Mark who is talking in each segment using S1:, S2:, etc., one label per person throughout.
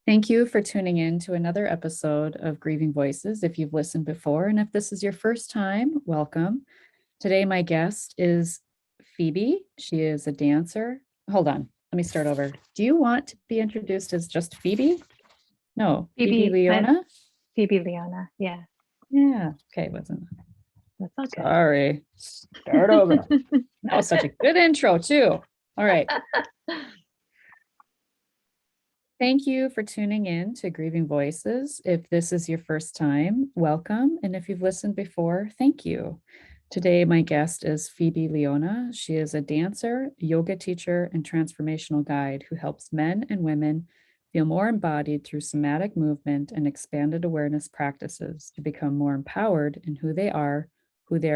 S1: Thank you for tuning in to another episode of Grieving Voices. If you've listened before, and if this is your first time, welcome. Today, my guest is Phoebe. She is a dancer. Hold on, let me start over. Do you want to be introduced as just Phoebe? No, Phoebe
S2: Phoebe,
S1: Leona?
S2: Phoebe Leona. Yeah,
S1: Yeah, okay, wasn't.
S2: that's all good.
S1: Sorry. Start over. That was such a good intro, too. All right. Thank you for tuning in to Grieving Voices. If this is your first time, welcome. And if you've listened before, thank you. Today, my guest is Phoebe Leona. She is a dancer, yoga teacher, and transformational guide who helps men and women feel more embodied through somatic movement and expanded awareness practices to become more empowered in who they are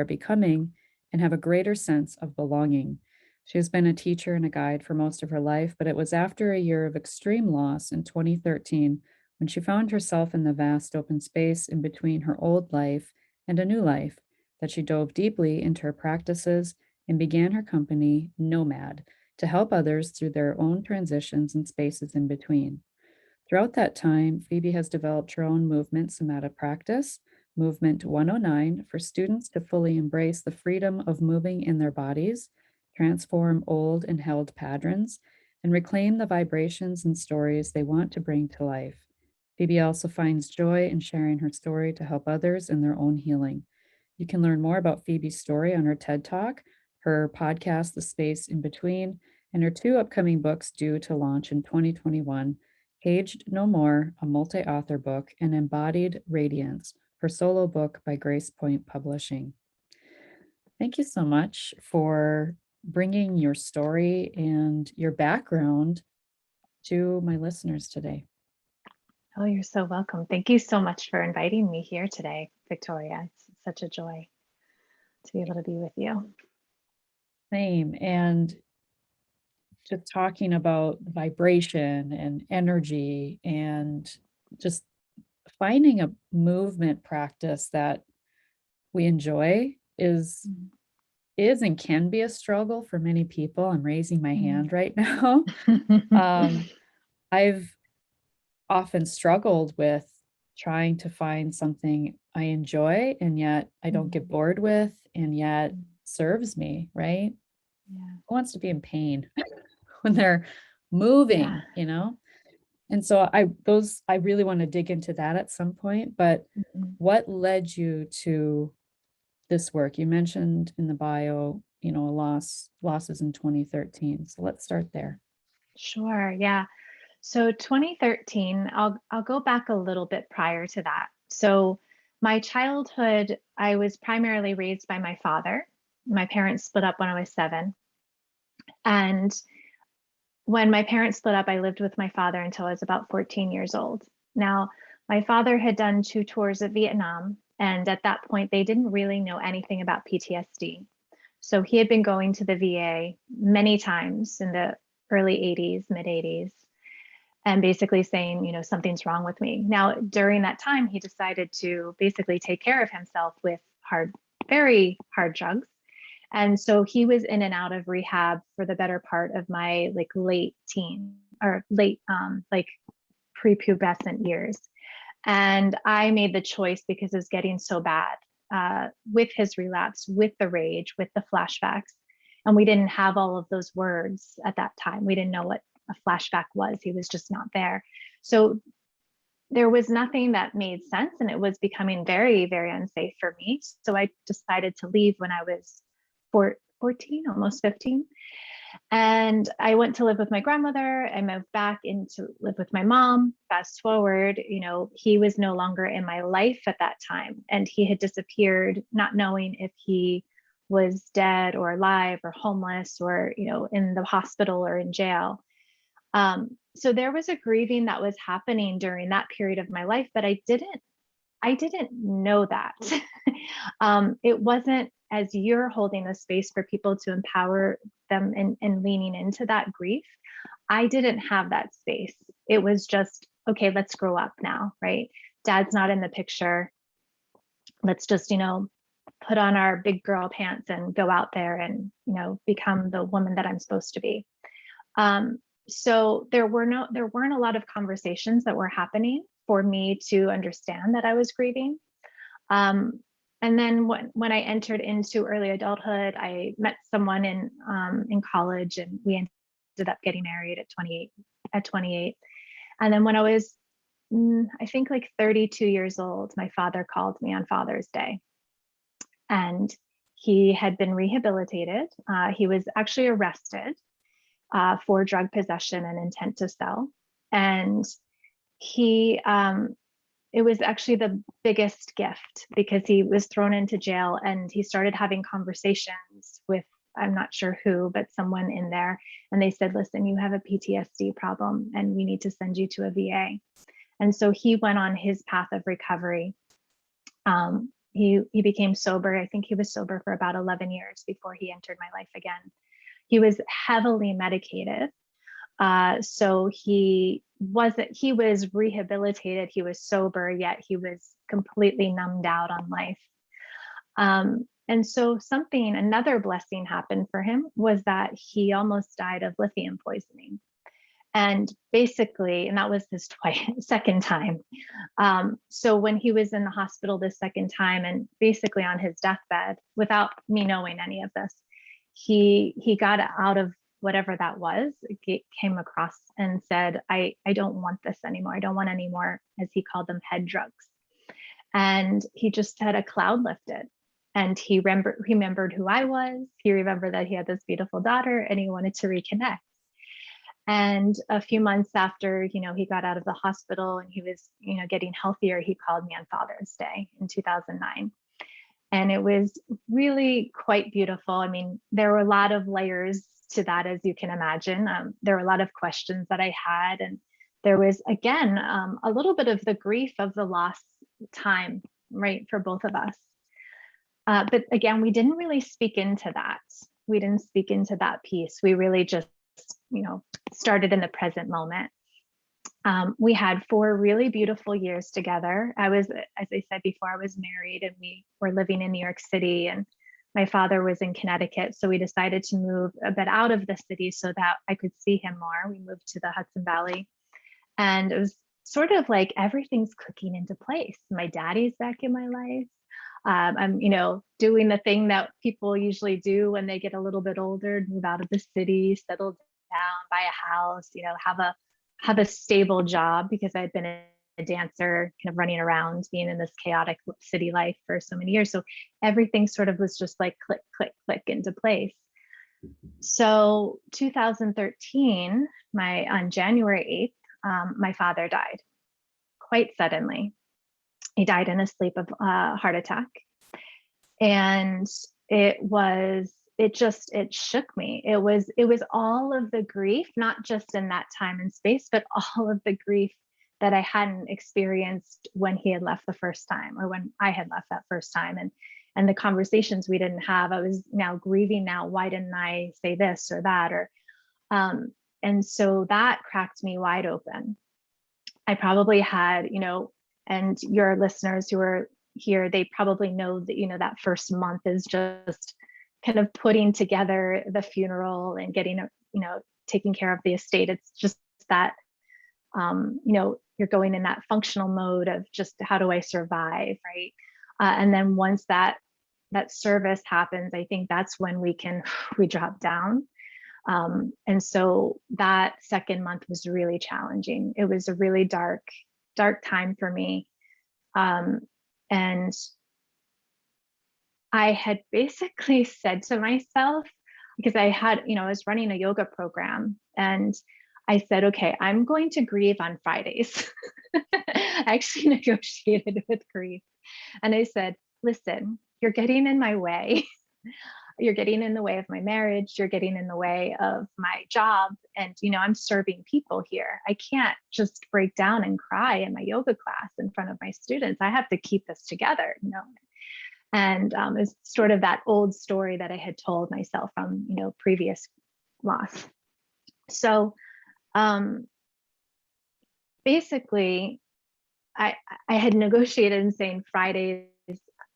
S1: becoming, and have a greater sense of belonging. She has been a teacher and a guide for most of her life, but it was after a year of extreme loss in 2013 when she found herself in the vast open space in between her old life and a new life that she dove deeply into her practices and began her company, Nomad, to help others through their own transitions and spaces in between. Throughout that time, Phoebe has developed her own movement somatic practice, Movement 109, for students to fully embrace the freedom of moving in their bodies, transform old and held patterns, and reclaim the vibrations and stories they want to bring to life. Phoebe also finds joy in sharing her story to help others in their own healing. You can learn more about Phoebe's story on her TED Talk, her podcast, The Space in Between, and her two upcoming books due to launch in 2021, Caged No More, a multi-author book, and Embodied Radiance, her solo book by Grace Point Publishing. Thank you so much for bringing your story and your background to my listeners today.
S2: Oh, you're so welcome. Thank you so much for inviting me here today, Victoria. It's such a joy to be able to be with you.
S1: Same. And just talking about vibration and energy and just finding a movement practice that we enjoy is and can be a struggle for many people. I'm raising my hand right now. I've often struggled with trying to find something I enjoy and yet I don't get bored with and yet serves me, right?
S2: Yeah.
S1: Who wants to be in pain when they're moving, And so I really want to dig into that at some point, but what led you to this work? You mentioned in the bio, losses in 2013. So let's start there.
S2: Sure. Yeah. So 2013, I'll go back a little bit prior to that. So my childhood, I was primarily raised by my father. My parents split up when I was 7. And when my parents split up, I lived with my father until I was about 14 years old. Now, my father had done 2 tours of Vietnam, and at that point, they didn't really know anything about PTSD. So he had been going to the VA many times in the early 80s, mid 80s, and basically saying, something's wrong with me. Now, during that time, he decided to basically take care of himself with very hard drugs. And so he was in and out of rehab for the better part of my late teen or late prepubescent years. And I made the choice because it was getting so bad with his relapse, with the rage, with the flashbacks. And we didn't have all of those words at that time. We didn't know what a flashback was. He was just not there. So there was nothing that made sense, and it was becoming very, very unsafe for me. So I decided to leave when I was 14, almost 15. And I went to live with my grandmother. I moved back into live with my mom. Fast forward, he was no longer in my life at that time. And he had disappeared, not knowing if he was dead or alive or homeless or, in the hospital or in jail. So there was a grieving that was happening during that period of my life, but I didn't know that. It wasn't as you're holding the space for people to empower them and leaning into that grief. I didn't have that space. It was just, okay, let's grow up now, right? Dad's not in the picture. Let's just, put on our big girl pants and go out there and, become the woman that I'm supposed to be. So there weren't a lot of conversations that were happening for me to understand that I was grieving. Um, and then when I entered into early adulthood, I met someone in college, and we ended up getting married at 28. At 28, and then when I was, I think like 32 years old, my father called me on Father's Day, and he had been rehabilitated. He was actually arrested for drug possession and intent to sell, and he it was actually the biggest gift because he was thrown into jail and he started having conversations with, I'm not sure who, but someone in there. And they said, listen, you have a PTSD problem and we need to send you to a VA. And so he went on his path of recovery. He became sober. I think he was sober for about 11 years before he entered my life again. He was heavily medicated. So he was rehabilitated, he was sober, yet he was completely numbed out on life. And so another blessing happened for him was that he almost died of lithium poisoning. And basically, and that was his second time. So when he was in the hospital the second time and basically on his deathbed, without me knowing any of this, he got out of whatever that was, came across and said, I don't want this anymore. I don't want any more, as he called them, head drugs. And he just had a cloud lifted. And he remembered who I was. He remembered that he had this beautiful daughter and he wanted to reconnect. And a few months after, he got out of the hospital and he was, getting healthier, he called me on Father's Day in 2009. And it was really quite beautiful. I mean, there were a lot of layers to that, as you can imagine. There were a lot of questions that I had. And there was, again, a little bit of the grief of the lost time, right, for both of us. But again, we didn't really speak into that. We didn't speak into that piece. We really just, started in the present moment. We had 4 really beautiful years together. As I said before, I was married and we were living in New York City, and my father was in Connecticut. So we decided to move a bit out of the city so that I could see him more. We moved to the Hudson Valley, and it was sort of like everything's clicking into place. My daddy's back in my life. I'm, doing the thing that people usually do when they get a little bit older, move out of the city, settle down, buy a house, have a stable job, because I'd been a dancer, kind of running around, being in this chaotic city life for so many years. So everything sort of was just like click, click, click into place. So 2013, on January 8th, my father died quite suddenly. He died in his sleep of a heart attack. And it shook me. It was all of the grief, not just in that time and space, but all of the grief that I hadn't experienced when he had left the first time, or when I had left that first time, and the conversations we didn't have. I was now grieving. Now, why didn't I say this or that? And so that cracked me wide open. I probably had, and your listeners who are here, they probably know that, that first month is just kind of putting together the funeral and getting, taking care of the estate. It's just that, you're going in that functional mode of just, how do I survive, right? And then once that service happens, I think that's when we drop down. And so that second month was really challenging. It was a really dark time for me. And I had basically said to myself, because I was running a yoga program, and I said, okay, I'm going to grieve on Fridays. I actually negotiated with grief. And I said, listen, you're getting in my way. You're getting in the way of my marriage. You're getting in the way of my job. And, I'm serving people here. I can't just break down and cry in my yoga class in front of my students. I have to keep this together, And it's sort of that old story that I had told myself from, previous loss. So basically, I had negotiated and saying Fridays,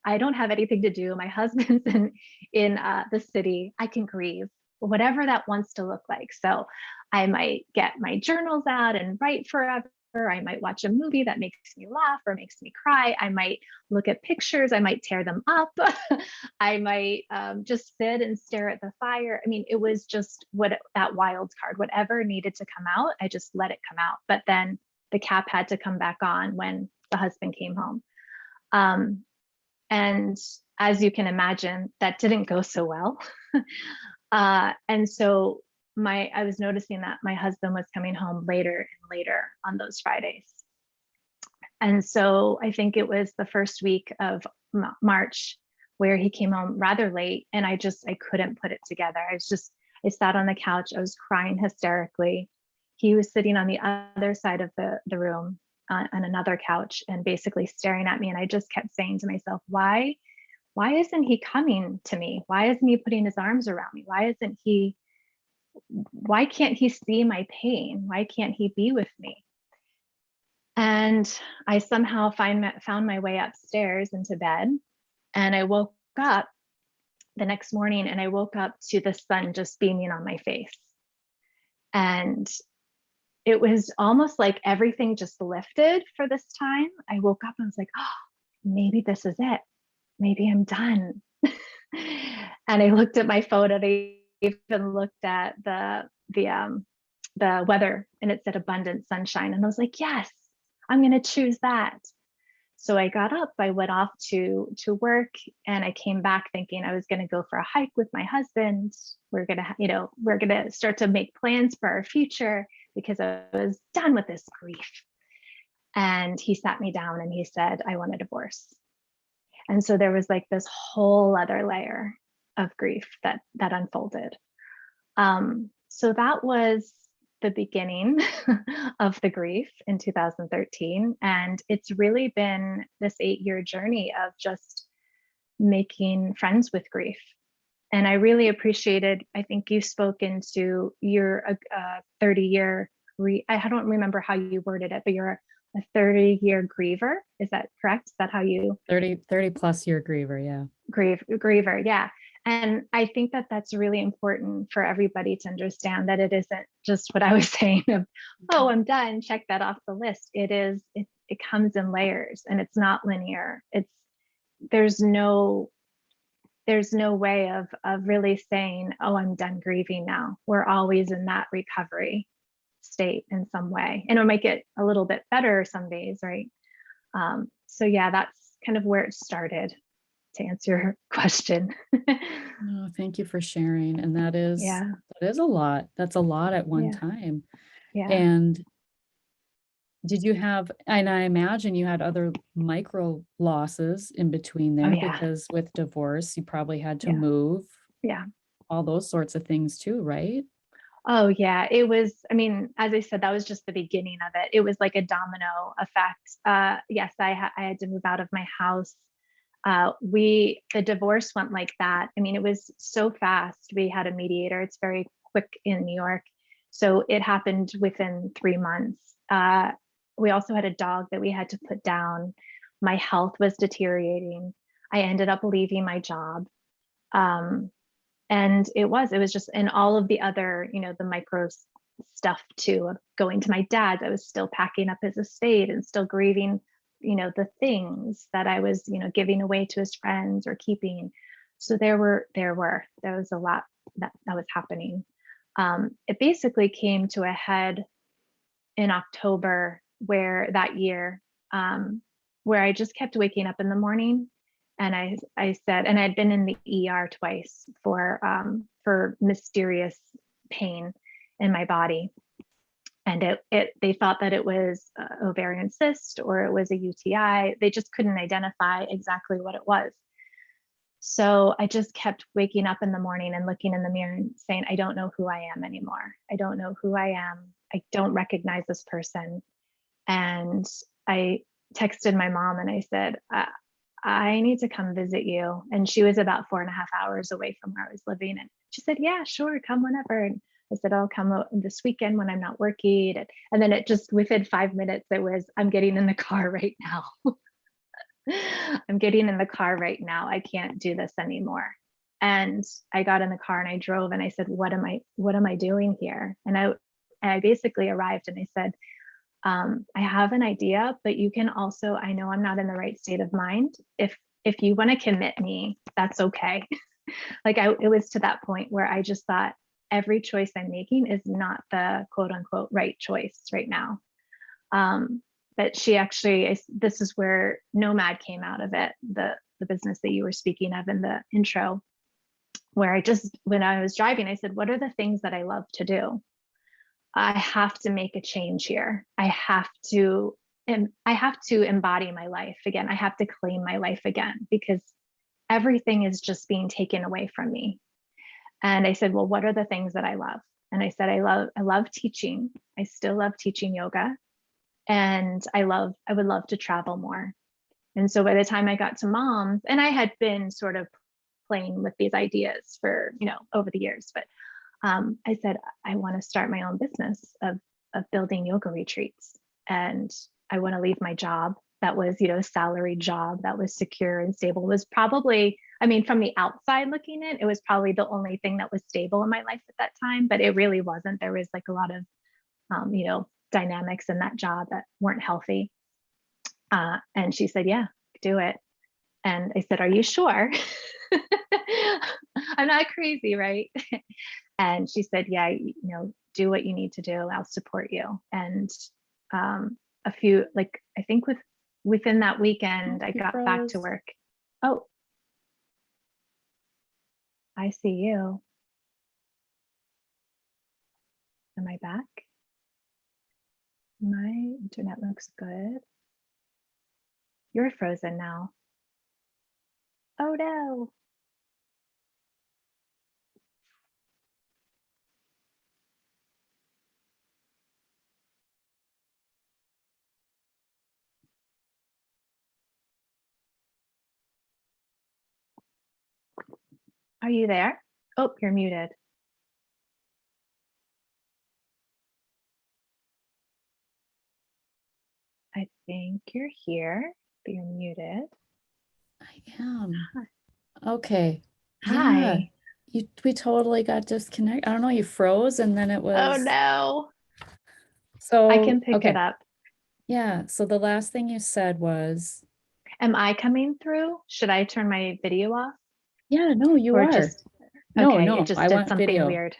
S2: I don't have anything to do. My husband's in the city. I can grieve. whatever that wants to look like. So I might get my journals out and write forever. I might watch a movie that makes me laugh or makes me cry. I might look at pictures. I might tear them up. I might just sit and stare at the fire. I mean, it was just that wild card, whatever needed to come out, I just let it come out. But then the cap had to come back on when the husband came home. And as you can imagine, that didn't go so well. And so I was noticing that my husband was coming home later and later on those Fridays. And so I think it was the first week of March where he came home rather late, and I couldn't put it together. I sat on the couch, I was crying hysterically. He was sitting on the other side of the room on another couch and basically staring at me. And I just kept saying to myself, why isn't he coming to me? Why isn't he putting his arms around me? Why can't he see my pain? Why can't he be with me? And I somehow found my way upstairs into bed, and I woke up the next morning, and I woke up to the sun just beaming on my face. And it was almost like everything just lifted for this time. I woke up and I was like, oh, maybe this is it. Maybe I'm done. And I looked at my phone, and I even looked at the weather, and it said abundant sunshine. And I was like, yes, I'm going to choose that. So I got up, I went off to work, and I came back thinking I was going to go for a hike with my husband. We're going to start to make plans for our future because I was done with this grief. And he sat me down and he said, I want a divorce. And so there was like this whole other layer of grief that unfolded. So that was the beginning of the grief in 2013. And it's really been this 8-year journey of just making friends with grief. And I really appreciated, I think you've spoken to your 30-year, I don't remember how you worded it, but you're a 30-year griever. Is that correct? Is that how you
S1: 30 plus year griever? Yeah.
S2: Griever, yeah. And I think that that's really important for everybody to understand, that it isn't just what I was saying of, oh, I'm done, check that off the list. It comes in layers, and it's not linear. There's no way of really saying, oh, I'm done grieving now. We're always in that recovery state in some way, and it'll make it a little bit better some days, right? So yeah, that's kind of where it started, to answer your question.
S1: No, thank you for sharing. And that is
S2: Yeah,
S1: a lot. That's a lot at one
S2: yeah,
S1: time.
S2: yeah.
S1: And did you have, and I imagine you had other micro losses in between
S2: Oh
S1: there,
S2: yeah,
S1: because with divorce, you probably had to
S2: yeah,
S1: move,
S2: yeah.
S1: all those sorts of things too, right?
S2: Oh yeah, it was, I mean, as I said, that was just the beginning of it. It was like a domino effect. Yes, I had to move out of my house. The divorce went like that. I mean, it was so fast. We had a mediator. It's very quick in New York. So it happened within 3 months. We also had a dog that we had to put down. My health was deteriorating. I ended up leaving my job. Um, and it was just, and all of the other, the micro stuff too, of going to my dad's. I was still packing up his estate and still grieving, the things that I was, giving away to his friends or keeping. So there was a lot that was happening. It basically came to a head in October, where that year, where I just kept waking up in the morning, and I said, and I'd been in the ER twice for mysterious pain in my body, and they thought that it was ovarian cyst or it was a UTI. They just couldn't identify exactly what it was. So I just kept waking up in the morning and looking in the mirror and saying, I don't know who I am anymore. I don't know who I am. I don't recognize this person. And I texted my mom and I said, I need to come visit you. And she was about 4.5 hours away from where I was living. And she said, yeah, sure, come whenever. And I said, I'll come this weekend when I'm not working. And then it just, within 5 minutes, it was, I'm getting in the car right now. I'm getting in the car right now. I can't do this anymore. And I got in the car and I drove and I said, what am I doing here? And I basically arrived and I said, I have an idea, but you can also, I know I'm not in the right state of mind. If you want to commit me, that's okay. It was to that point where I just thought every choice I'm making is not the quote unquote right choice right now. But she actually, this is where Nomad came out of it, the business that you were speaking of in the intro, where when I was driving, I said, what are the things that I love to do? I have to make a change here. And I have to embody my life again. I have to claim my life again because everything is just being taken away from me. And I said, well, what are the things that I love? And I said, I love teaching. I still love teaching yoga. And I would love to travel more. And so by the time I got to moms, and I had been sort of playing with these ideas for, over the years, but I said, I want to start my own business of building yoga retreats. And I want to leave my job that was, a salaried job that was secure and stable. It was probably, I mean, from the outside looking in, it was probably the only thing that was stable in my life at that time, but it really wasn't. There was like a lot of, dynamics in that job that weren't healthy. And she said, yeah, do it. And I said, are you sure? I'm not crazy, right? And she said, yeah, do what you need to do. I'll support you. And a few, I think within that weekend, I
S1: You
S2: got back to
S1: froze.
S2: work. Oh, I see you. Am I back? My internet looks good. You're frozen now. Oh no. Are you there? Oh, you're muted. I think you're here, but you're muted.
S1: I am. Okay. Yeah.
S2: Hi.
S1: We totally got disconnected. I don't know, you froze and then it
S2: Oh
S1: was
S2: no. I
S1: so
S2: can pick it
S1: okay.
S2: up.
S1: Yeah. So the last thing you said was,
S2: Am I coming through? Should I turn my video off
S1: yeah, no, you
S2: or
S1: are.
S2: just,
S1: No,
S2: okay, it
S1: no,
S2: just
S1: I
S2: did
S1: want
S2: something
S1: video.
S2: weird.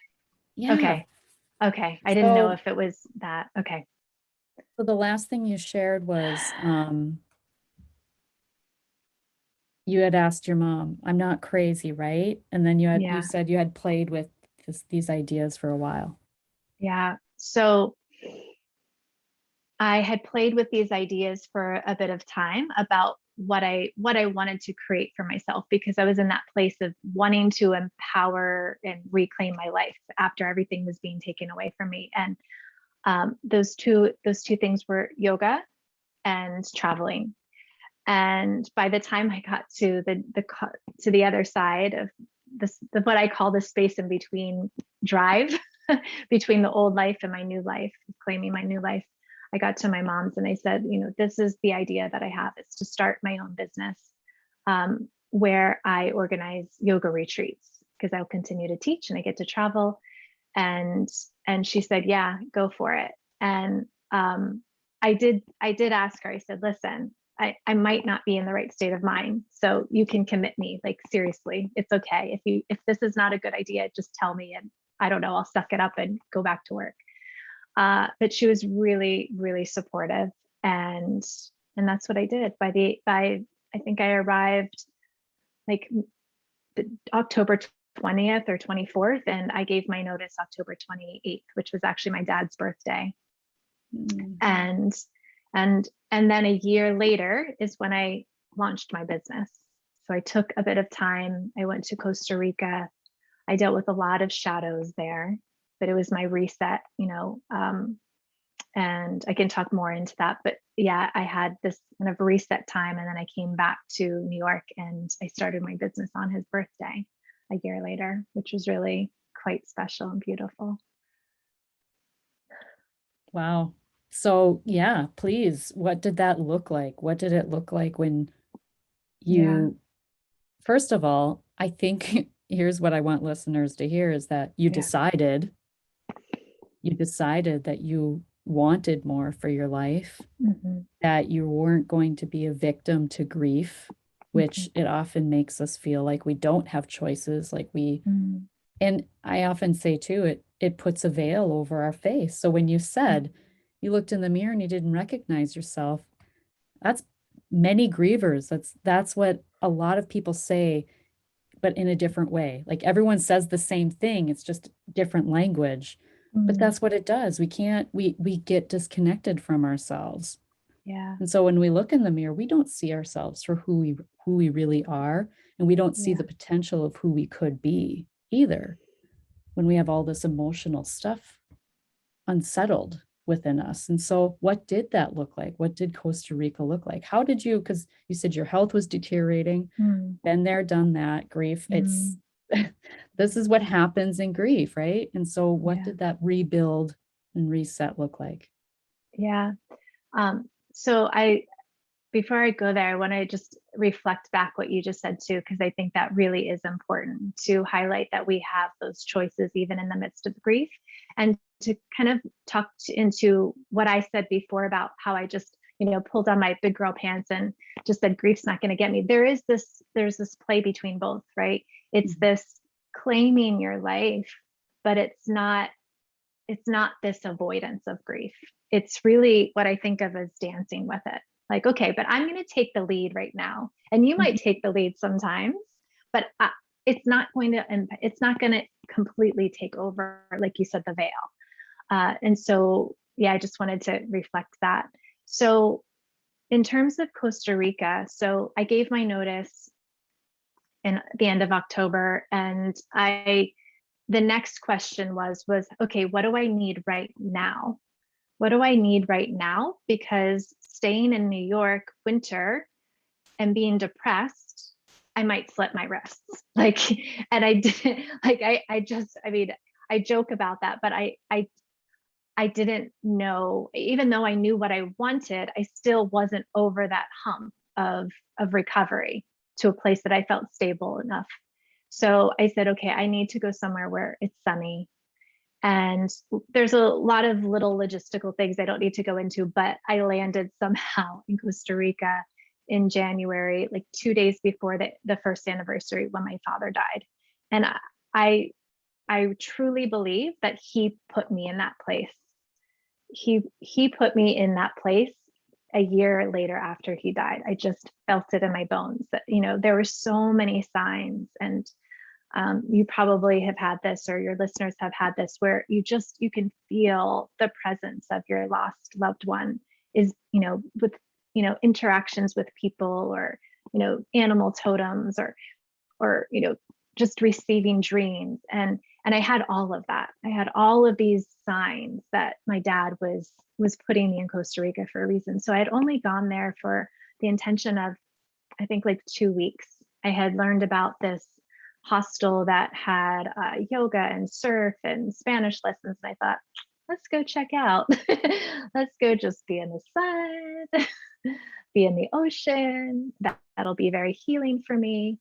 S1: Yeah.
S2: Okay. Okay. I didn't know
S1: So
S2: if it was that. Okay.
S1: so the last thing you shared was you had asked your mom, I'm not crazy, right? And then you
S2: Yeah.
S1: said you had played with these ideas for a while.
S2: Yeah. So I had played with these ideas for a bit of time about what I wanted to create for myself because I was in that place of wanting to empower and reclaim my life after everything was being taken away from me. And those two things were yoga and traveling. And by the time I got to the other side of what I call the space in between drive between the old life and my new life, claiming my new life, I got to my mom's and I said, this is the idea that I have, is to start my own business where I organize yoga retreats because I'll continue to teach and I get to travel. And she said, yeah, go for it. And I did ask her, I said, listen, I might not be in the right state of mind. So you can commit me, like seriously, it's okay. If this is not a good idea, just tell me and I don't know, I'll suck it up and go back to work. But she was really, really supportive. And that's what I did. By I think I arrived like October 20th or 24th, and I gave my notice October 28th, which was actually my dad's birthday.
S1: Mm.
S2: And then a year later is when I launched my business. So I took a bit of time. I went to Costa Rica. I dealt with a lot of shadows there, but it was my reset, and I can talk more into that. But yeah, I had this kind of reset time, and then I came back to New York and I started my business on his birthday a year later, which was really quite special and beautiful.
S1: Wow. So yeah, please, what did that look like? What did it look like when
S2: Yeah.
S1: you, first of all, I think here's what I want listeners to hear is that
S2: Yeah.
S1: you decided that you wanted more for your life,
S2: Hmm.
S1: that you weren't going to be a victim to grief, which
S2: Hmm.
S1: it often makes us feel like we don't have choices, like we,
S2: Hmm.
S1: and I often say too, it puts a veil over our face. So when you said you looked in the mirror and you didn't recognize yourself, that's many grievers. That's what a lot of people say, but in a different way. Like everyone says the same thing, it's just different language. But
S2: Hmm.
S1: that's what it does. We can't, we get disconnected from ourselves.
S2: Yeah.
S1: And so when we look in the mirror, we don't see ourselves for who we really are, and we don't see
S2: Yeah.
S1: the potential of who we could be either when we have all this emotional stuff unsettled within us. And so what did that look like? What did Costa Rica look like? How did you, because you said your health was deteriorating,
S2: Mm.
S1: been there, done that, grief, it's
S2: Mm.
S1: this is what happens in grief, right? And so what
S2: Yeah.
S1: did that rebuild and reset look like?
S2: Yeah. So before I go there, I want to just reflect back what you just said too, because I think that really is important to highlight that we have those choices even in the midst of grief, and to kind of into what I said before about how I just, pulled on my big girl pants and just said grief's not going to get me. There's this play between both, right? It's
S1: Mhm.
S2: this claiming your life, but it's not this avoidance of grief. It's really what I think of as dancing with it. Like, okay, but I'm going to take the lead right now. And you might take the lead sometimes, but it's not going to completely take over, like you said, the veil. And so, yeah, I just wanted to reflect that. So, in terms of Costa Rica, so I gave my notice in the end of October, and the next question was okay, what do I need right now? What do I need right now? Because staying in New York winter and being depressed, I might slit my wrists. Like, and I did, like, I mean, I joke about that, but I didn't know, even though I knew what I wanted, I still wasn't over that hump of recovery to a place that I felt stable enough. So I said, okay, I need to go somewhere where it's sunny. And there's a lot of little logistical things I don't need to go into, but I landed somehow in Costa Rica in January, like 2 days before the first anniversary when my father died. And I I truly believe that he put me in that place. He put me in that place a year later after he died. I just felt it in my bones that, there were so many signs. And you probably have had this, or your listeners have had this, where you can feel the presence of your lost loved one is, with, interactions with people, or, animal totems, or just receiving dreams. And I had all of that. I had all of these signs that my dad was putting me in Costa Rica for a reason. So I had only gone there for the intention of, I think, like 2 weeks. I had learned about this hostel that had yoga and surf and Spanish lessons, and I thought, let's go check out. Let's go just be in the sun, be in the ocean. That'll be very healing for me.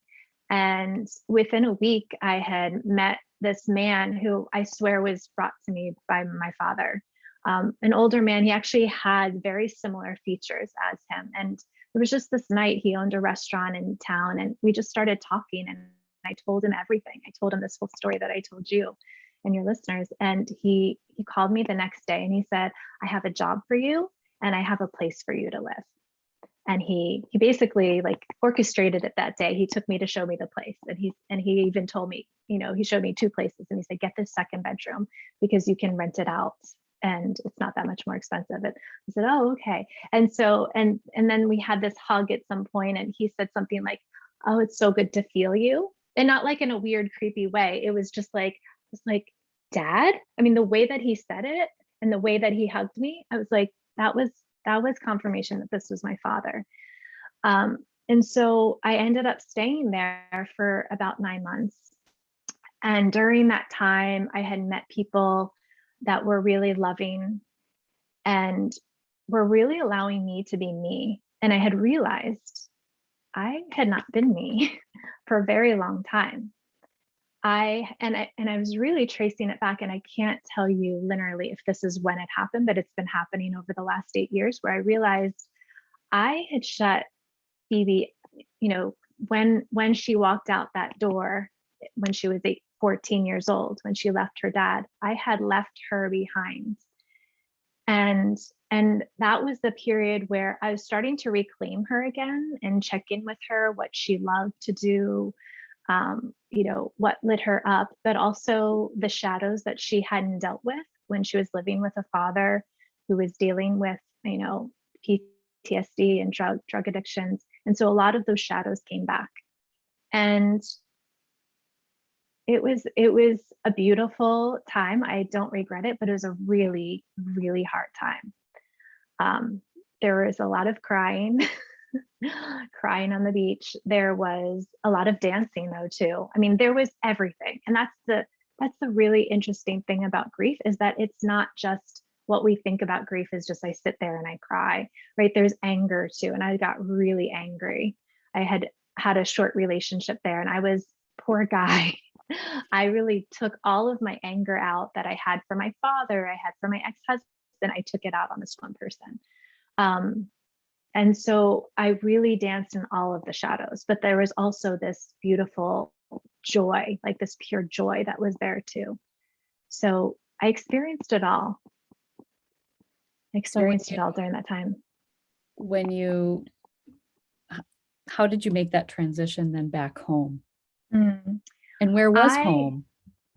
S2: And within a week, I had met this man who I swear was brought to me by my father. An older man. He actually had very similar features as him. And it was just this night, he owned a restaurant in town, and we just started talking, and I told him everything. I told him this whole story that I told you and your listeners. And he called me the next day and he said, I have a job for you and I have a place for you to live. And he basically like orchestrated it that day. He took me to show me the place, and he even told me, he showed me two places, and he said, get this second bedroom because you can rent it out and it's not that much more expensive. And I said, oh, okay. And so and then we had this hug at some point, and he said something like, oh, it's so good to feel you. And not like in a weird creepy way. It was just like, dad. I mean, the way that he said it and the way that he hugged me, I was like, that was confirmation that this was my father. And so I ended up staying there for about 9 months. And during that time, I had met people that were really loving and were really allowing me to be me. And I had realized I had not been me for a very long time. I was really tracing it back, and I can't tell you linearly if this is when it happened, but it's been happening over the last 8 years where I realized I had shut Phoebe, you know, when she walked out that door, when she was 14 years old, when she left her dad, I had left her behind. And and that was the period where I was starting to reclaim her again and check in with her, what she loved to do, what lit her up, but also the shadows that she hadn't dealt with when she was living with a father who was dealing with, PTSD and drug addictions. And so a lot of those shadows came back. And it was a beautiful time. I don't regret it, but it was a really, really hard time. Um, there was a lot of crying, crying on the beach. There was a lot of dancing though too. I mean, there was everything. And that's the really interesting thing about grief, is that it's not just what we think about grief is just I sit there and I cry, right? There's anger too. And I got really angry. I had a short relationship there, and I was, poor guy. I really took all of my anger out that I had for my father, I had for my ex-husband. I took it out on this one person. Um, and so I really danced in all of the shadows, but there was also this beautiful joy, like this pure joy that was there too. So I experienced it all. I
S1: So
S2: experienced it all during that time.
S1: when you, how did you make that transition then back home?
S2: Mm.
S1: And where was
S2: I,
S1: home?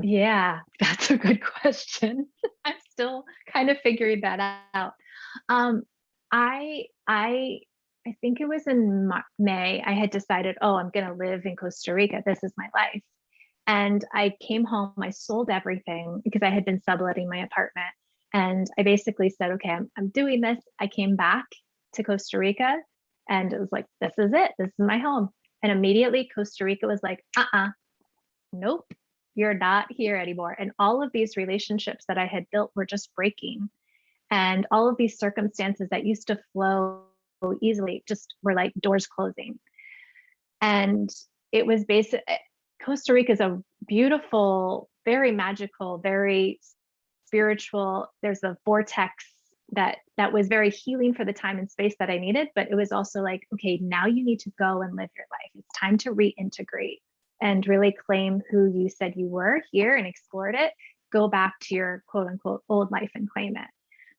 S2: yeah, that's a good question. I'm still kind of figuring that out. Um, I think it was in May. I had decided, oh, I'm going to live in Costa Rica. This is my life. And I came home. I sold everything because I had been subletting my apartment. And I basically said, okay, I'm doing this. I came back to Costa Rica, and it was like, this is it. This is my home. And immediately Costa Rica was like, nope, you're not here anymore. And all of these relationships that I had built were just breaking. And all of these circumstances that used to flow easily just were like doors closing. And it was basic. Costa Rica is a beautiful, very magical, very spiritual. There's a vortex that was very healing for the time and space that I needed, but it was also like, okay, now you need to go and live your life. It's time to reintegrate and really claim who you said you were here and explored it. Go back to your quote unquote old life and claim it.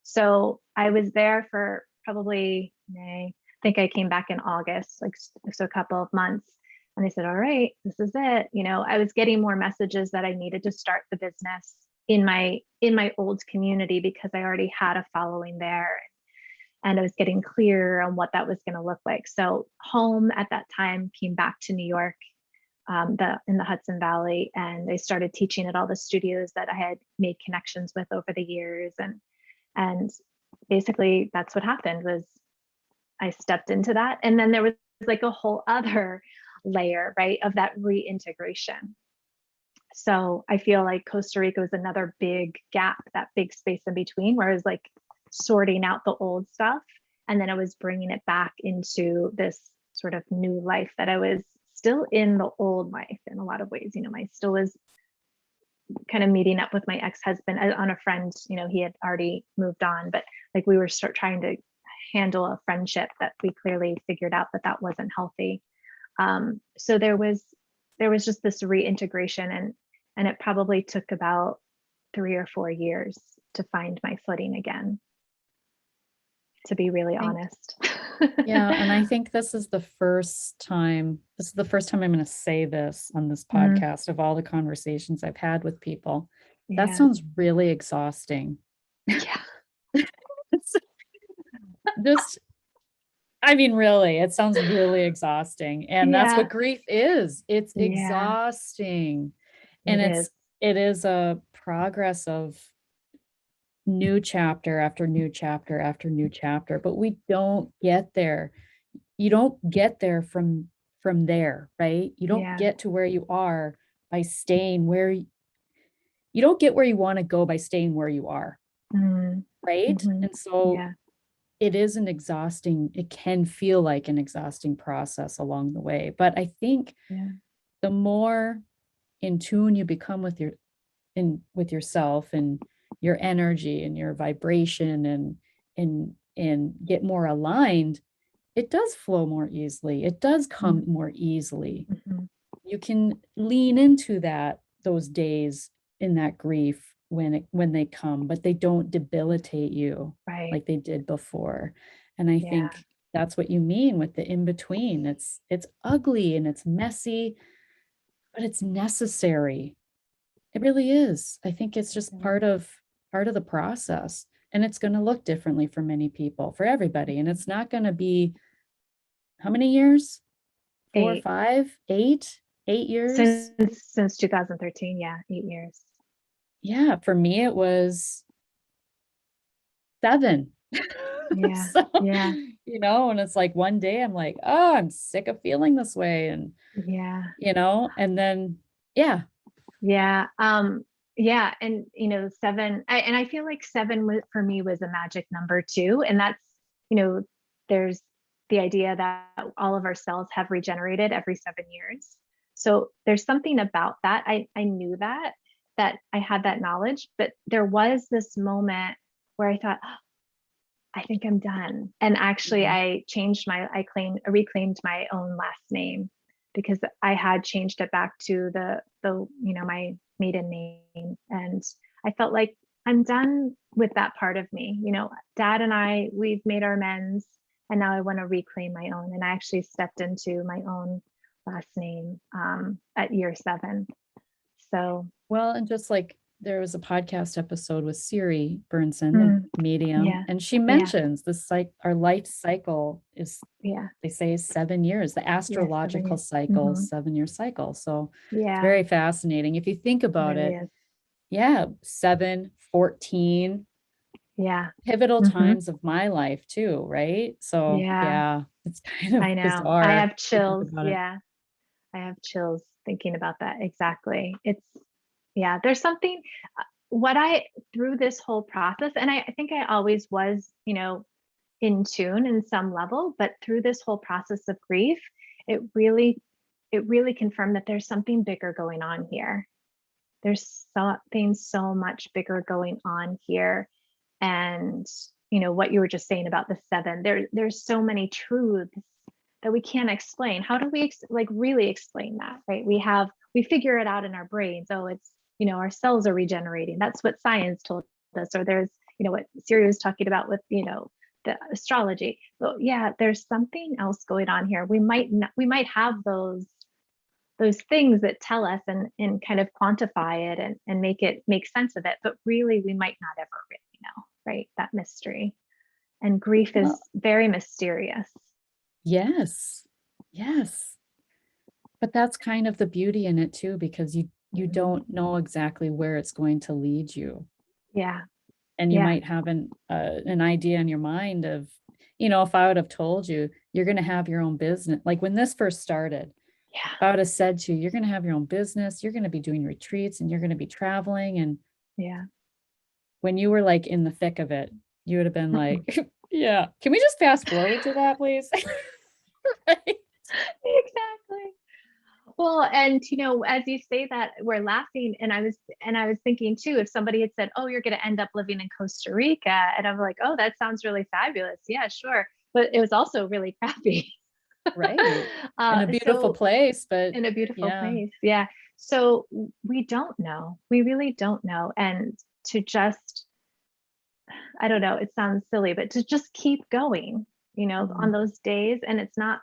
S2: So I was there for probably May. I think I came back in August, like so a couple of months. And they said, all right, this is it. I was getting more messages that I needed to start the business in my old community because I already had a following there, and I was getting clear on what that was going to look like. So home at that time came back to New York, in the Hudson Valley, and I started teaching at all the studios that I had made connections with over the years. And basically that's what happened was I stepped into that. And then there was like a whole other layer, right, of that reintegration. So I feel like Costa Rica was another big gap, that big space in between, where I was like sorting out the old stuff. And then I was bringing it back into this sort of new life that I was still in the old life in a lot of ways. I still was kind of meeting up with my ex-husband on a friend. He had already moved on, but like we were trying to handle a friendship that we clearly figured out that wasn't healthy. So there was just this reintegration, and it probably took about 3 or 4 years to find my footing again, to be really
S1: Think,
S2: honest.
S1: yeah, and I think this is the first time I'm going to say this on this
S2: Mm,
S1: podcast of all the conversations I've had with people. That
S2: yeah.
S1: sounds really exhausting.
S2: Yeah.
S1: It's just, I mean, really, it sounds really exhausting. And that's
S2: Yeah.
S1: what grief is. It's
S2: Yeah.
S1: exhausting. And
S2: It is.
S1: it is a progress of new chapter after new chapter after new chapter, but we don't get there. You don't get there from there, right? You don't
S2: Yeah.
S1: get to where you are by staying you don't get where you want to go by staying where you are,
S2: Mm,
S1: right?
S2: hmm.
S1: And so
S2: Yeah.
S1: it can feel like an exhausting process along the way. But I think
S2: Yeah.
S1: the more in tune you become with with yourself and your energy and your vibration and get more aligned, it does flow more easily. It does come
S2: Mm-hmm.
S1: more easily.
S2: Mm-hmm.
S1: You can lean into those days in that grief when they come, but they don't debilitate you
S2: Right.
S1: like they did before. And I
S2: Yeah.
S1: think that's what you mean with the in between. It's ugly and it's messy, but it's necessary. It really is. I think it's just
S2: Mhm.
S1: part of the process. And it's going to look differently for many people, for everybody. And it's not going to be how many years? Four,
S2: 8
S1: 5, 8, 8 years.
S2: since 2013. Yeah, 8 years.
S1: Yeah, for me it was 7.
S2: Yeah.
S1: So,
S2: Yeah.
S1: and it's like one day I'm like, oh, I'm sick of feeling this way. And,
S2: Yeah.
S1: and then, yeah.
S2: Yeah. Yeah. And 7, and I feel like 7 for me was a magic number too. And that's, you know, there's the idea that all of our cells have regenerated every 7 years. So there's something about that. I knew that I had that knowledge, but there was this moment where I thought, "Oh, I think I'm done." And actually
S1: Mhm.
S2: I reclaimed my own last name because I had changed it back to my maiden name. And I felt like I'm done with that part of me. Dad and we've made our amends, and now I want to reclaim my own. And I actually stepped into my own last name at year 7. So,
S1: Well, and just like there was a podcast episode with Siri Burnson, the
S2: mm,
S1: medium,
S2: yeah,
S1: and she
S2: yeah,
S1: mentions this like our life cycle is,
S2: yeah,
S1: they say, is 7 years. The
S2: yeah, 7 years.
S1: astrological cycle is 7-year cycle. So it's
S2: Yeah,
S1: very fascinating. If you think
S2: it
S1: about
S2: really
S1: it,
S2: is.
S1: yeah, 7, 14
S2: Yeah.
S1: pivotal
S2: Hmm.
S1: times of my life too, right? So
S2: Yeah,
S1: yeah, it's kind
S2: I
S1: of
S2: know. I
S1: bizarre
S2: have
S1: if you think
S2: chills.
S1: about it.
S2: Yeah, I have chills thinking about that. Exactly. Yeah, there's something, what I, through this whole process, and I think I always was, in tune in some level, but through this whole process of grief, it really, it really confirmed that there's something bigger going on here. There's something so much bigger going on here. And what you were just saying about the 7, there's so many truths that we can't explain. How do we like really explain that, right? We figure it out in our brains. Oh, it's, our cells are regenerating. That's what science told us. Or there's, what Siri was talking about with, the astrology. But yeah, there's something else going on here. We might have those things that tell us and kind of quantify it and make sense of it, but really we might not ever really know, right? That mystery. And grief is
S1: Well,
S2: very mysterious.
S1: yes. Yes. But that's kind of the beauty in it too, because you
S2: Mhm.
S1: don't know exactly where it's going to lead you.
S2: Yeah.
S1: And you
S2: Yeah.
S1: might have an idea in your mind of, if I would have told you you're going to have your own business, like when this first started,
S2: Yeah.
S1: if I would have said to you, you're going to have your own business, you're going to be doing retreats and you're going to be traveling. And
S2: Yeah.
S1: when you were like in the thick of it, you would have been
S2: Mm-mm.
S1: like, yeah, can we just fast forward to that, please? Right?
S2: Exactly. Well, and as you say that, we're laughing, and I was thinking too, if somebody had said, "Oh, you're going to end up living in Costa Rica," and I'm like, "Oh, that sounds really fabulous." Yeah, sure. But it was also really crappy.
S1: Right. In a beautiful
S2: So
S1: place, but
S2: in a beautiful
S1: yeah.
S2: place. Yeah. So we don't know. We really don't know. And to just, I don't know, it sounds silly, but to just keep going, on
S1: Mhm.
S2: those days. And it's not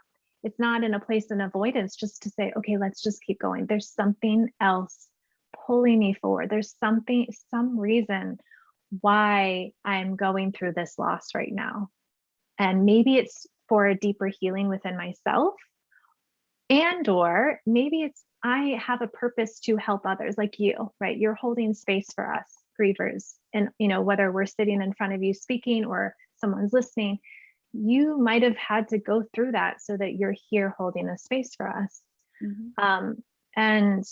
S2: in a place of avoidance, just to say, okay, let's just keep going. There's something else pulling me forward. There's some reason why I'm going through this loss right now. And maybe it's for a deeper healing within myself, and or maybe it's I have a purpose to help others, like you, right? You're holding space for us grievers, and whether we're sitting in front of you speaking or someone's listening, you might have had to go through that so that you're here holding a space for us.
S1: Mhm.
S2: um and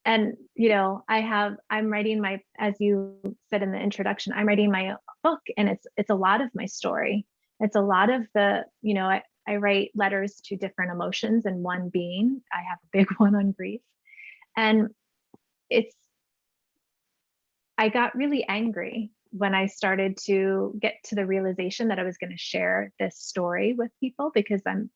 S2: I'm writing my, as you said in the introduction, I'm writing my book, and it's a lot of my story. It's a lot of I write letters to different emotions, and one being, I have a big one on grief. And it's, I got really angry when I started to get to the realization that I was going to share this story with people, because I'm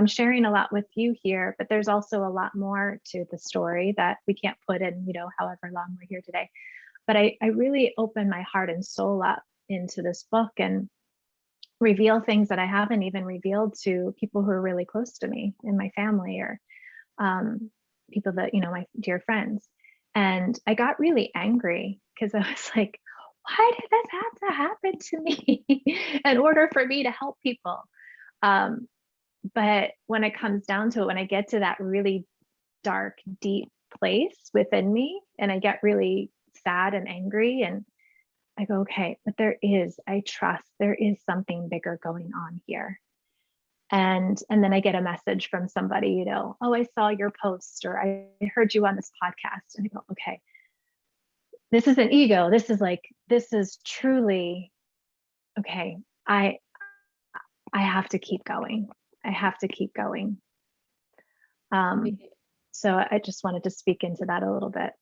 S2: sharing a lot with you here, but there's also a lot more to the story that we can't put in, however long we're here today. But I really opened my heart and soul up into this book and reveal things that I haven't even revealed to people who are really close to me in my family, or people that, my dear friends. And I got really angry because I was like, why did this have to happen to me in order for me to help people? But when it comes down to it, when I get to that really dark, deep place within me, and I get really sad and angry, and I go, okay, but I trust there is something bigger going on here. And then I get a message from somebody, oh, I saw your post, or I heard you on this podcast. And I go, okay, this isn't ego. This is truly, okay, I have to keep going. I have to keep going. So I just wanted to speak into that a little bit.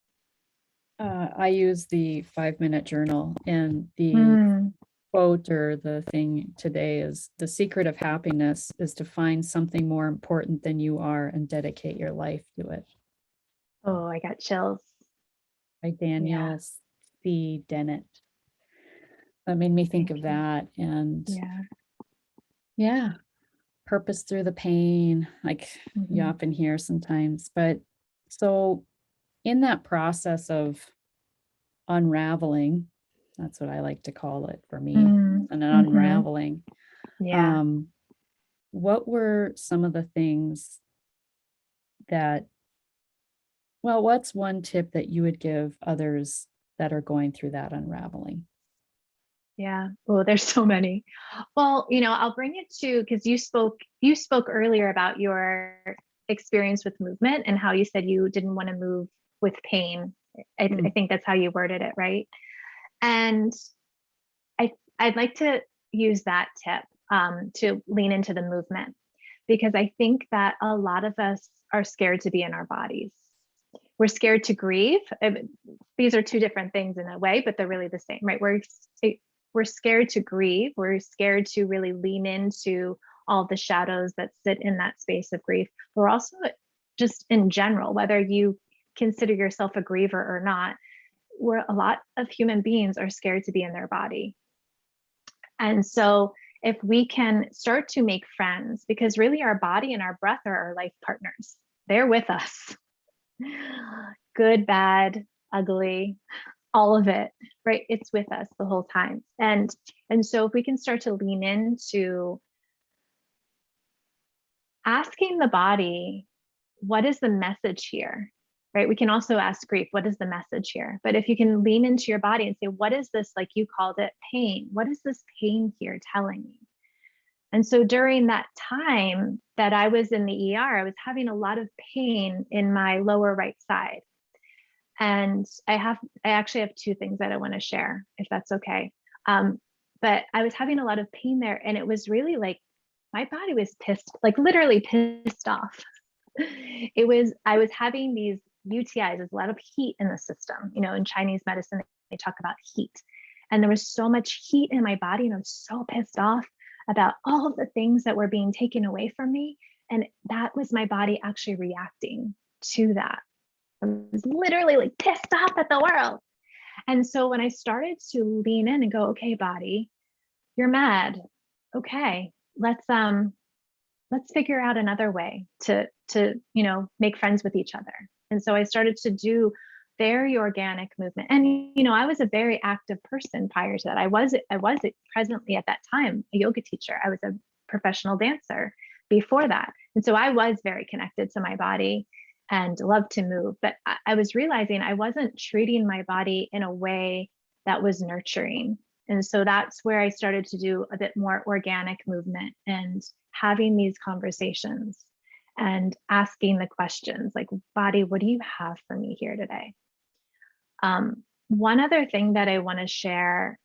S1: I use the 5-minute journal, and the quote or the thing today is, the secret of happiness is to find something more important than you are and dedicate your life to it.
S2: Oh, I got chills.
S1: By Daniel C. Dennett. That made me think of that. And yeah, purpose through the pain, like you often hear sometimes. But so in that process of unraveling, that's what I like to call it for me, and an unraveling. What were some of the things that, well, what's one tip that you would give others that are going through that unraveling?
S2: Yeah. Oh, there's so many. Well, I'll bring it to, because you spoke earlier about your experience with movement and how you said you didn't want to move with pain. I think that's how you worded it, right? And I'd like to use that tip to lean into the movement, because I think that a lot of us are scared to be in our bodies. We're scared to grieve. These are two different things in a way, but they're really the same, right? We're scared to grieve. We're scared to really lean into all the shadows that sit in that space of grief. We're also, just in general, whether you consider yourself a griever or not, a lot of human beings are scared to be in their body. And so if we can start to make friends, because really our body and our breath are our life partners, they're with us. Good, bad, ugly, all of it, right? It's with us the whole time. And so if we can start to lean into asking the body, what is the message here? Right? We can also ask grief, what is the message here? But if you can lean into your body and say, what is this, like you called it, pain? What is this pain here telling me? And so during that time that I was in the ER, I was having a lot of pain in my lower right side. And I actually have two things that I want to share, if that's okay. But I was having a lot of pain there, and it was really like my body was pissed, like literally pissed off. I was having these UTIs, there's a lot of heat in the system. In Chinese medicine, they talk about heat. And there was so much heat in my body, and I was so pissed off about all of the things that were being taken away from me. And that was my body actually reacting to that. I was literally like pissed off at the world. And so when I started to lean in and go, okay, body, you're mad. Okay, let's figure out another way to make friends with each other. And so I started to do very organic movement. And I was a very active person prior to that. I was presently at that time a yoga teacher. I was a professional dancer before that. And so I was very connected to my body and loved to move. But I was realizing I wasn't treating my body in a way that was nurturing. And so that's where I started to do a bit more organic movement and having these conversations and asking the questions like, body, what do you have for me here today? One other thing that I want to share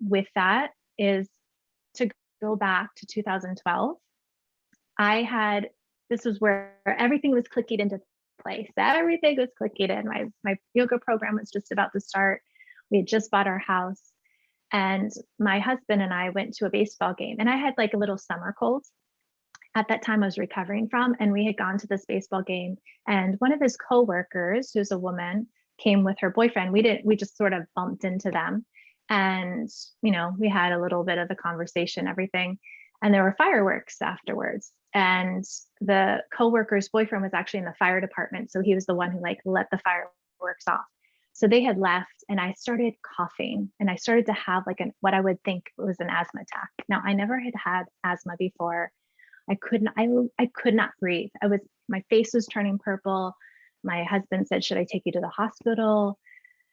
S2: with that is to go back to 2012. This was where everything was clicking into place. Everything was clicking in. My yoga program was just about to start. We had just bought our house. And my husband and I went to a baseball game, and I had like a little summer cold at that time I was recovering from. And we had gone to this baseball game, and one of his coworkers, who's a woman, came with her boyfriend. We just sort of bumped into them. And, we had a little bit of a conversation, everything. And there were fireworks afterwards. And the coworker's boyfriend was actually in the fire department. So he was the one who like let the fireworks off. So they had left, and I started coughing, and I started to have like what I would think was an asthma attack. Now, I never had asthma before. I could not breathe. My face was turning purple. My husband said, "Should I take you to the hospital?"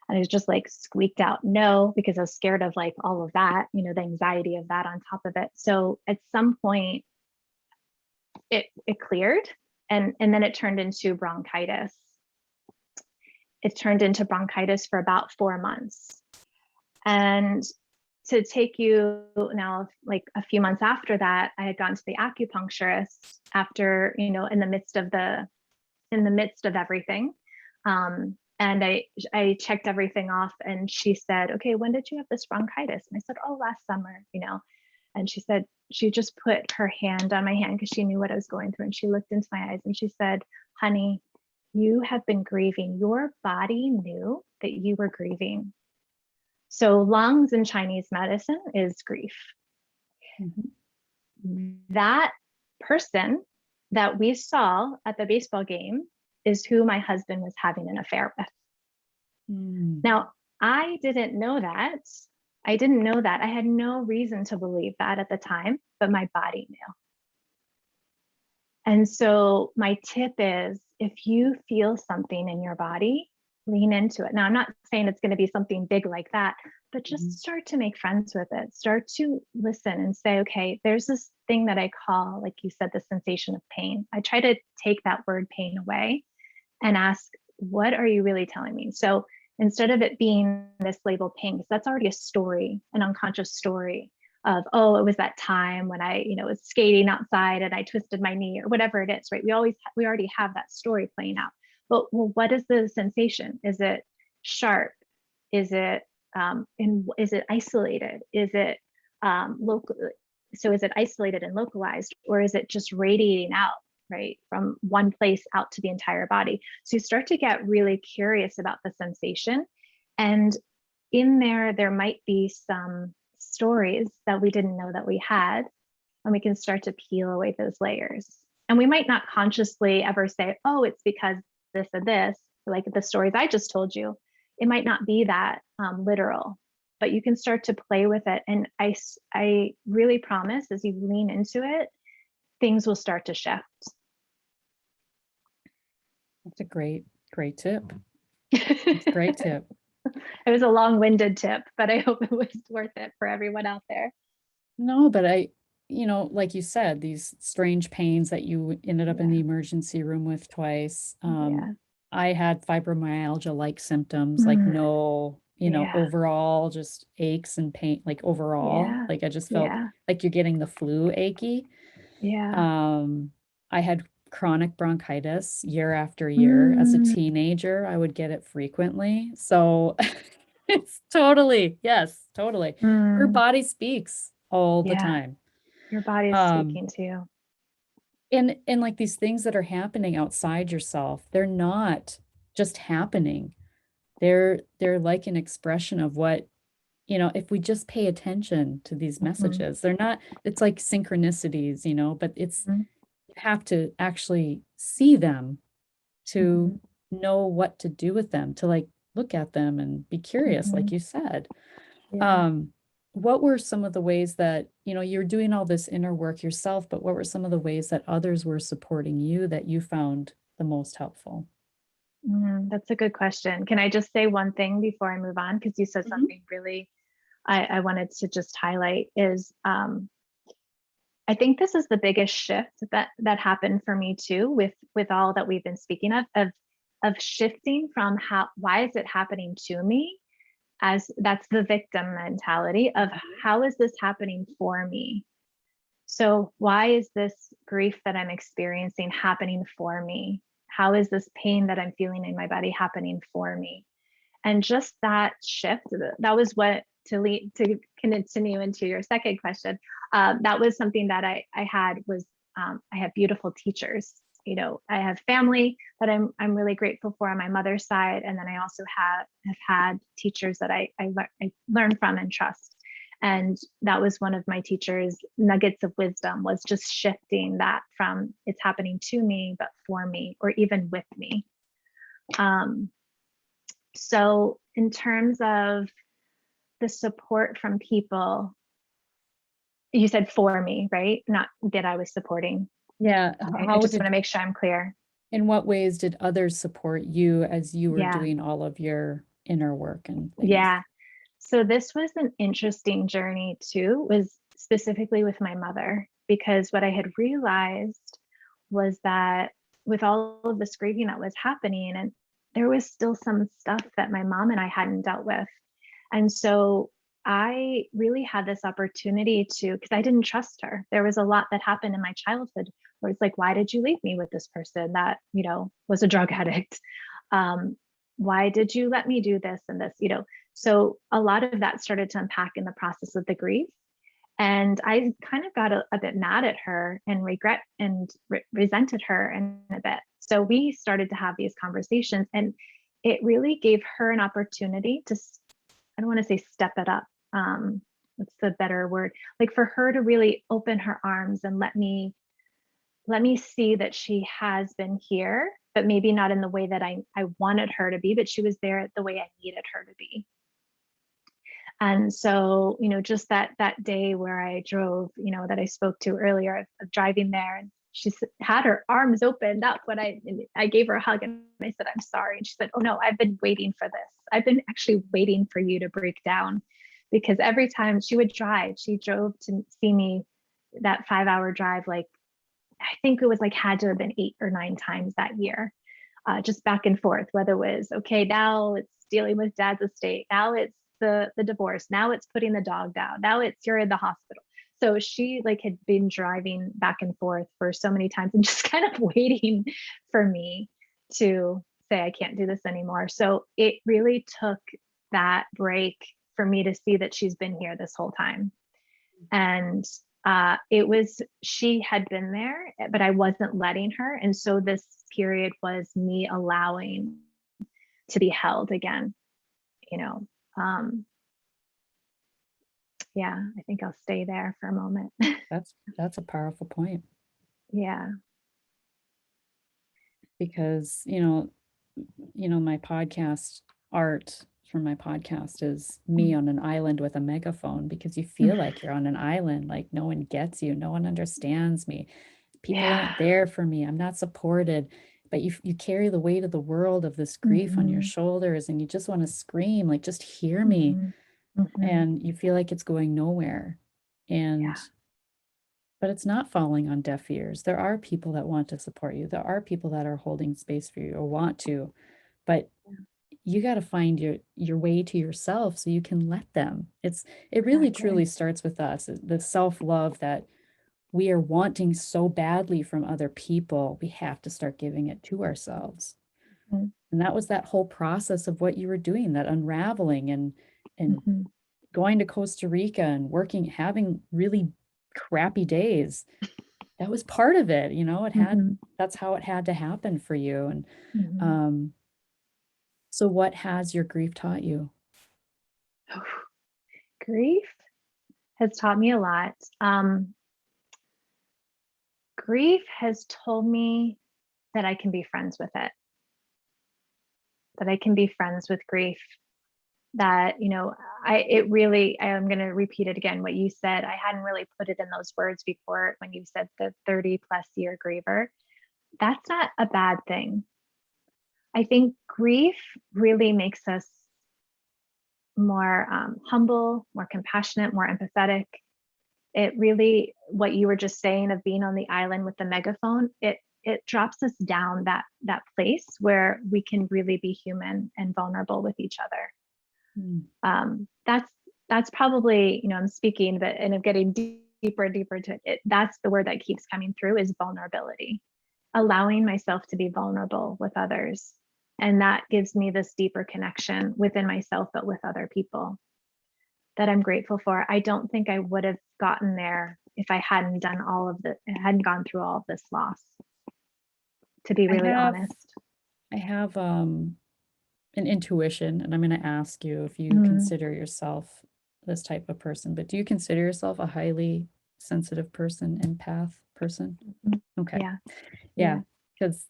S2: And I was just like squeaked out no, because I was scared of like all of that, the anxiety of that on top of it. So at some point it cleared, and then it turned into bronchitis. It turned into bronchitis for about 4 months. And to take you now, like a few months after that, I had gone to the acupuncturist after, in the midst of everything. And I checked everything off, and she said, "Okay, when did you have this bronchitis?" And I said, "Oh, last summer, And she said, she just put her hand on my hand because she knew what I was going through. And she looked into my eyes and she said, "Honey, you have been grieving. Your body knew that you were grieving." So lungs in Chinese medicine is grief. Mm-hmm. That person that we saw at the baseball game is who my husband was having an affair with. Now, I didn't know that. I didn't know that. I had no reason to believe that at the time, but my body knew. And so my tip is, if you feel something in your body, lean into it. Now, I'm not saying it's going to be something big like that, but just start to make friends with it. Start to listen and say, okay, there's this thing that I call, like you said, the sensation of pain. I try to take that word pain away and ask, what are you really telling me? So instead of it being this label pain, because that's already a story, an unconscious story of, oh, it was that time when I, was skating outside and I twisted my knee or whatever it is, right? We already have that story playing out. But well, what is the sensation? Is it sharp? Is it is it isolated? Is it local? So is it isolated and localized, or is it just radiating out, right, from one place out to the entire body? So you start to get really curious about the sensation, and in there might be some stories that we didn't know that we had, and we can start to peel away those layers. And we might not consciously ever say, oh, it's because this or this, like the stories I just told you. It might not be that literal, but you can start to play with it. And I really promise, as you lean into it, things will start to shift.
S1: That's a great tip. It's a great tip.
S2: It was a long-winded tip, but I hope it was worth it for everyone out there.
S1: No, but like you said, these strange pains that you ended up in the emergency room with twice. I had fibromyalgia-like symptoms, like no, overall just aches and pain, like overall, like I just felt like you're getting the flu achy. I had chronic bronchitis year after year. As a teenager, I would get it frequently. So it's totally, yes, totally. Your body speaks all the time.
S2: Your body is speaking to you.
S1: And like these things that are happening outside yourself, they're not just happening. They're like an expression of what, if we just pay attention to these messages, they're not, it's like synchronicities, but it's, you have to actually see them to know what to do with them, to like look at them and be curious, like you said. What were some of the ways that, you're doing all this inner work yourself, but what were some of the ways that others were supporting you that you found the most helpful?
S2: That's a good question. Can I just say one thing before I move on? Because you said something really I wanted to just highlight is I think this is the biggest shift that happened for me too, with all that we've been speaking of shifting from why is it happening to me, as that's the victim mentality of how is this happening for me? So why is this grief that I'm experiencing happening for me? How is this pain that I'm feeling in my body happening for me? And just that shift, that was what to continue into your second question. That was something that I had was I have beautiful teachers. You know, I have family that I'm really grateful for on my mother's side, and then I also have had teachers that I learn from and trust. And that was one of my teachers' nuggets of wisdom, was just shifting that from it's happening to me, but for me, or even with me. So in terms of the support from people, you said for me, right? Not that I was supporting.
S1: Yeah.
S2: Okay, I
S1: How
S2: just want to
S1: did,
S2: make sure I'm clear.
S1: in what ways did others support you as you were
S2: Yeah,
S1: doing all of your inner work and things?
S2: yeah. So this was an interesting journey too, was specifically with my mother, because what I had realized was that with all of this grieving that was happening, and there was still some stuff that my mom and I hadn't dealt with. And so I really had this opportunity to, because I didn't trust her. There was a lot that happened in my childhood where it's like, why did you leave me with this person that, was a drug addict? Um, why did you let me do this and this, So a lot of that started to unpack in the process of the grief. And I kind of got a bit mad at her and regret and resented her in a bit. So we started to have these conversations, and it really gave her an opportunity to, I don't want to say step it up. What's the better word? Like for her to really open her arms and let me see that she has been here, but maybe not in the way that I wanted her to be, but she was there the way I needed her to be. And so, just that day where I drove, that I spoke to earlier, of driving there, and she had her arms opened up when I gave her a hug, and I said, I'm sorry. And she said, oh no, I've been waiting for this. I've been actually waiting for you to break down, because every time she would drive, she drove to see me, that 5-hour drive, like, I think it was like had to have been 8 or 9 times that year, just back and forth, whether it was, okay, now it's dealing with dad's estate. Now it's the divorce. Now it's putting the dog down. Now it's you're in the hospital. So she like had been driving back and forth for so many times and just kind of waiting for me to say, I can't do this anymore. So it really took that break for me to see that she's been here this whole time. And it was, she had been there, but I wasn't letting her. And so this period was me allowing to be held again, you know. Um, yeah, I think I'll stay there for a moment.
S1: That's a powerful point,
S2: Yeah.
S1: because my podcast art from my podcast is me
S2: Mm.
S1: on an island with a megaphone, because you feel like you're on an island, like no one gets you, no one understands me, people
S2: Yeah.
S1: aren't there for me, I'm not supported, but you carry the weight of the world of this grief on your
S2: Hmm.
S1: shoulders, and you just want to scream, like, just hear me.
S2: Hmm. Hmm.
S1: And you feel like it's going nowhere.
S2: Yeah.
S1: And but it's not falling on deaf ears. There are people that want to support you. There are people that are holding space for you or want to, but you got to find your way to yourself so you can let them. It really
S2: Exactly.
S1: truly starts with us. The self-love that we are wanting so badly from other people, we have to start giving it to ourselves.
S2: Hmm.
S1: And that was that whole process of what you were doing, that unraveling and
S2: Hmm.
S1: going to Costa Rica and working, having really crappy days. That was part of it,
S2: Hmm.
S1: that's how it had to happen for you. And
S2: Hmm.
S1: um, so what has your grief taught you?
S2: Grief has taught me a lot. Grief has told me that I can be friends with it, that I can be friends with grief, that, I am going to repeat it again, what you said. I hadn't really put it in those words before when you said the 30 plus year griever. That's not a bad thing. I think grief really makes us more humble, more compassionate, more empathetic. It really, what you were just saying of being on the island with the megaphone, it drops us down that place where we can really be human and vulnerable with each other.
S1: Mm,
S2: That's probably, I'm speaking, but and I'm getting deeper and deeper into it. That's the word that keeps coming through, is vulnerability. allowing myself to be vulnerable with others. And that gives me this deeper connection within myself, but with other people that I'm grateful for. I don't think I would have gotten there if I hadn't done hadn't gone through all of this loss, to be
S1: I
S2: really
S1: have
S2: honest.
S1: I have an intuition, and I'm going to ask you if you
S2: Mm,
S1: consider yourself this type of person, but do you consider yourself a highly sensitive person, empath person?
S2: mhm.
S1: Okay.
S2: Yeah,
S1: Yeah,
S2: yeah.
S1: because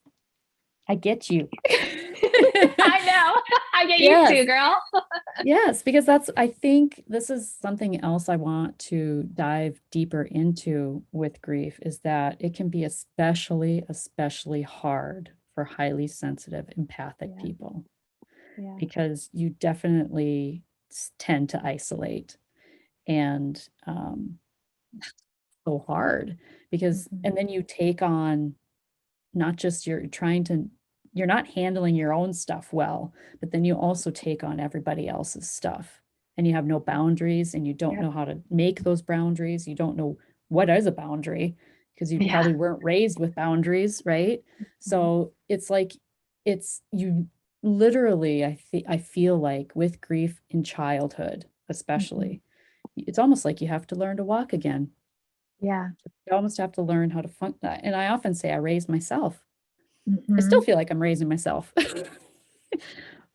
S1: I get you.
S2: I know. I get you
S1: Yes.
S2: too, girl.
S1: Yes, because I think this is something else I want to dive deeper into with grief is that it can be especially hard for highly sensitive, empathic
S2: Yeah,
S1: people
S2: yeah.
S1: because you definitely tend to isolate and so hard because,
S2: Mhm.
S1: and then you take on not just you're not handling your own stuff well, but then you also take on everybody else's stuff and you have no boundaries and you don't
S2: Yep.
S1: know how to make those boundaries. You don't know what is a boundary because you
S2: Yeah.
S1: probably weren't raised with boundaries, right?
S2: Mhm.
S1: So it's like it's you literally I feel like with grief in childhood,
S2: Mhm.
S1: especially, it's almost like you have to learn to walk again.
S2: Yeah.
S1: You almost have to learn how to function. And I often say I raised myself. I still
S2: Mhm.
S1: feel like I'm raising myself.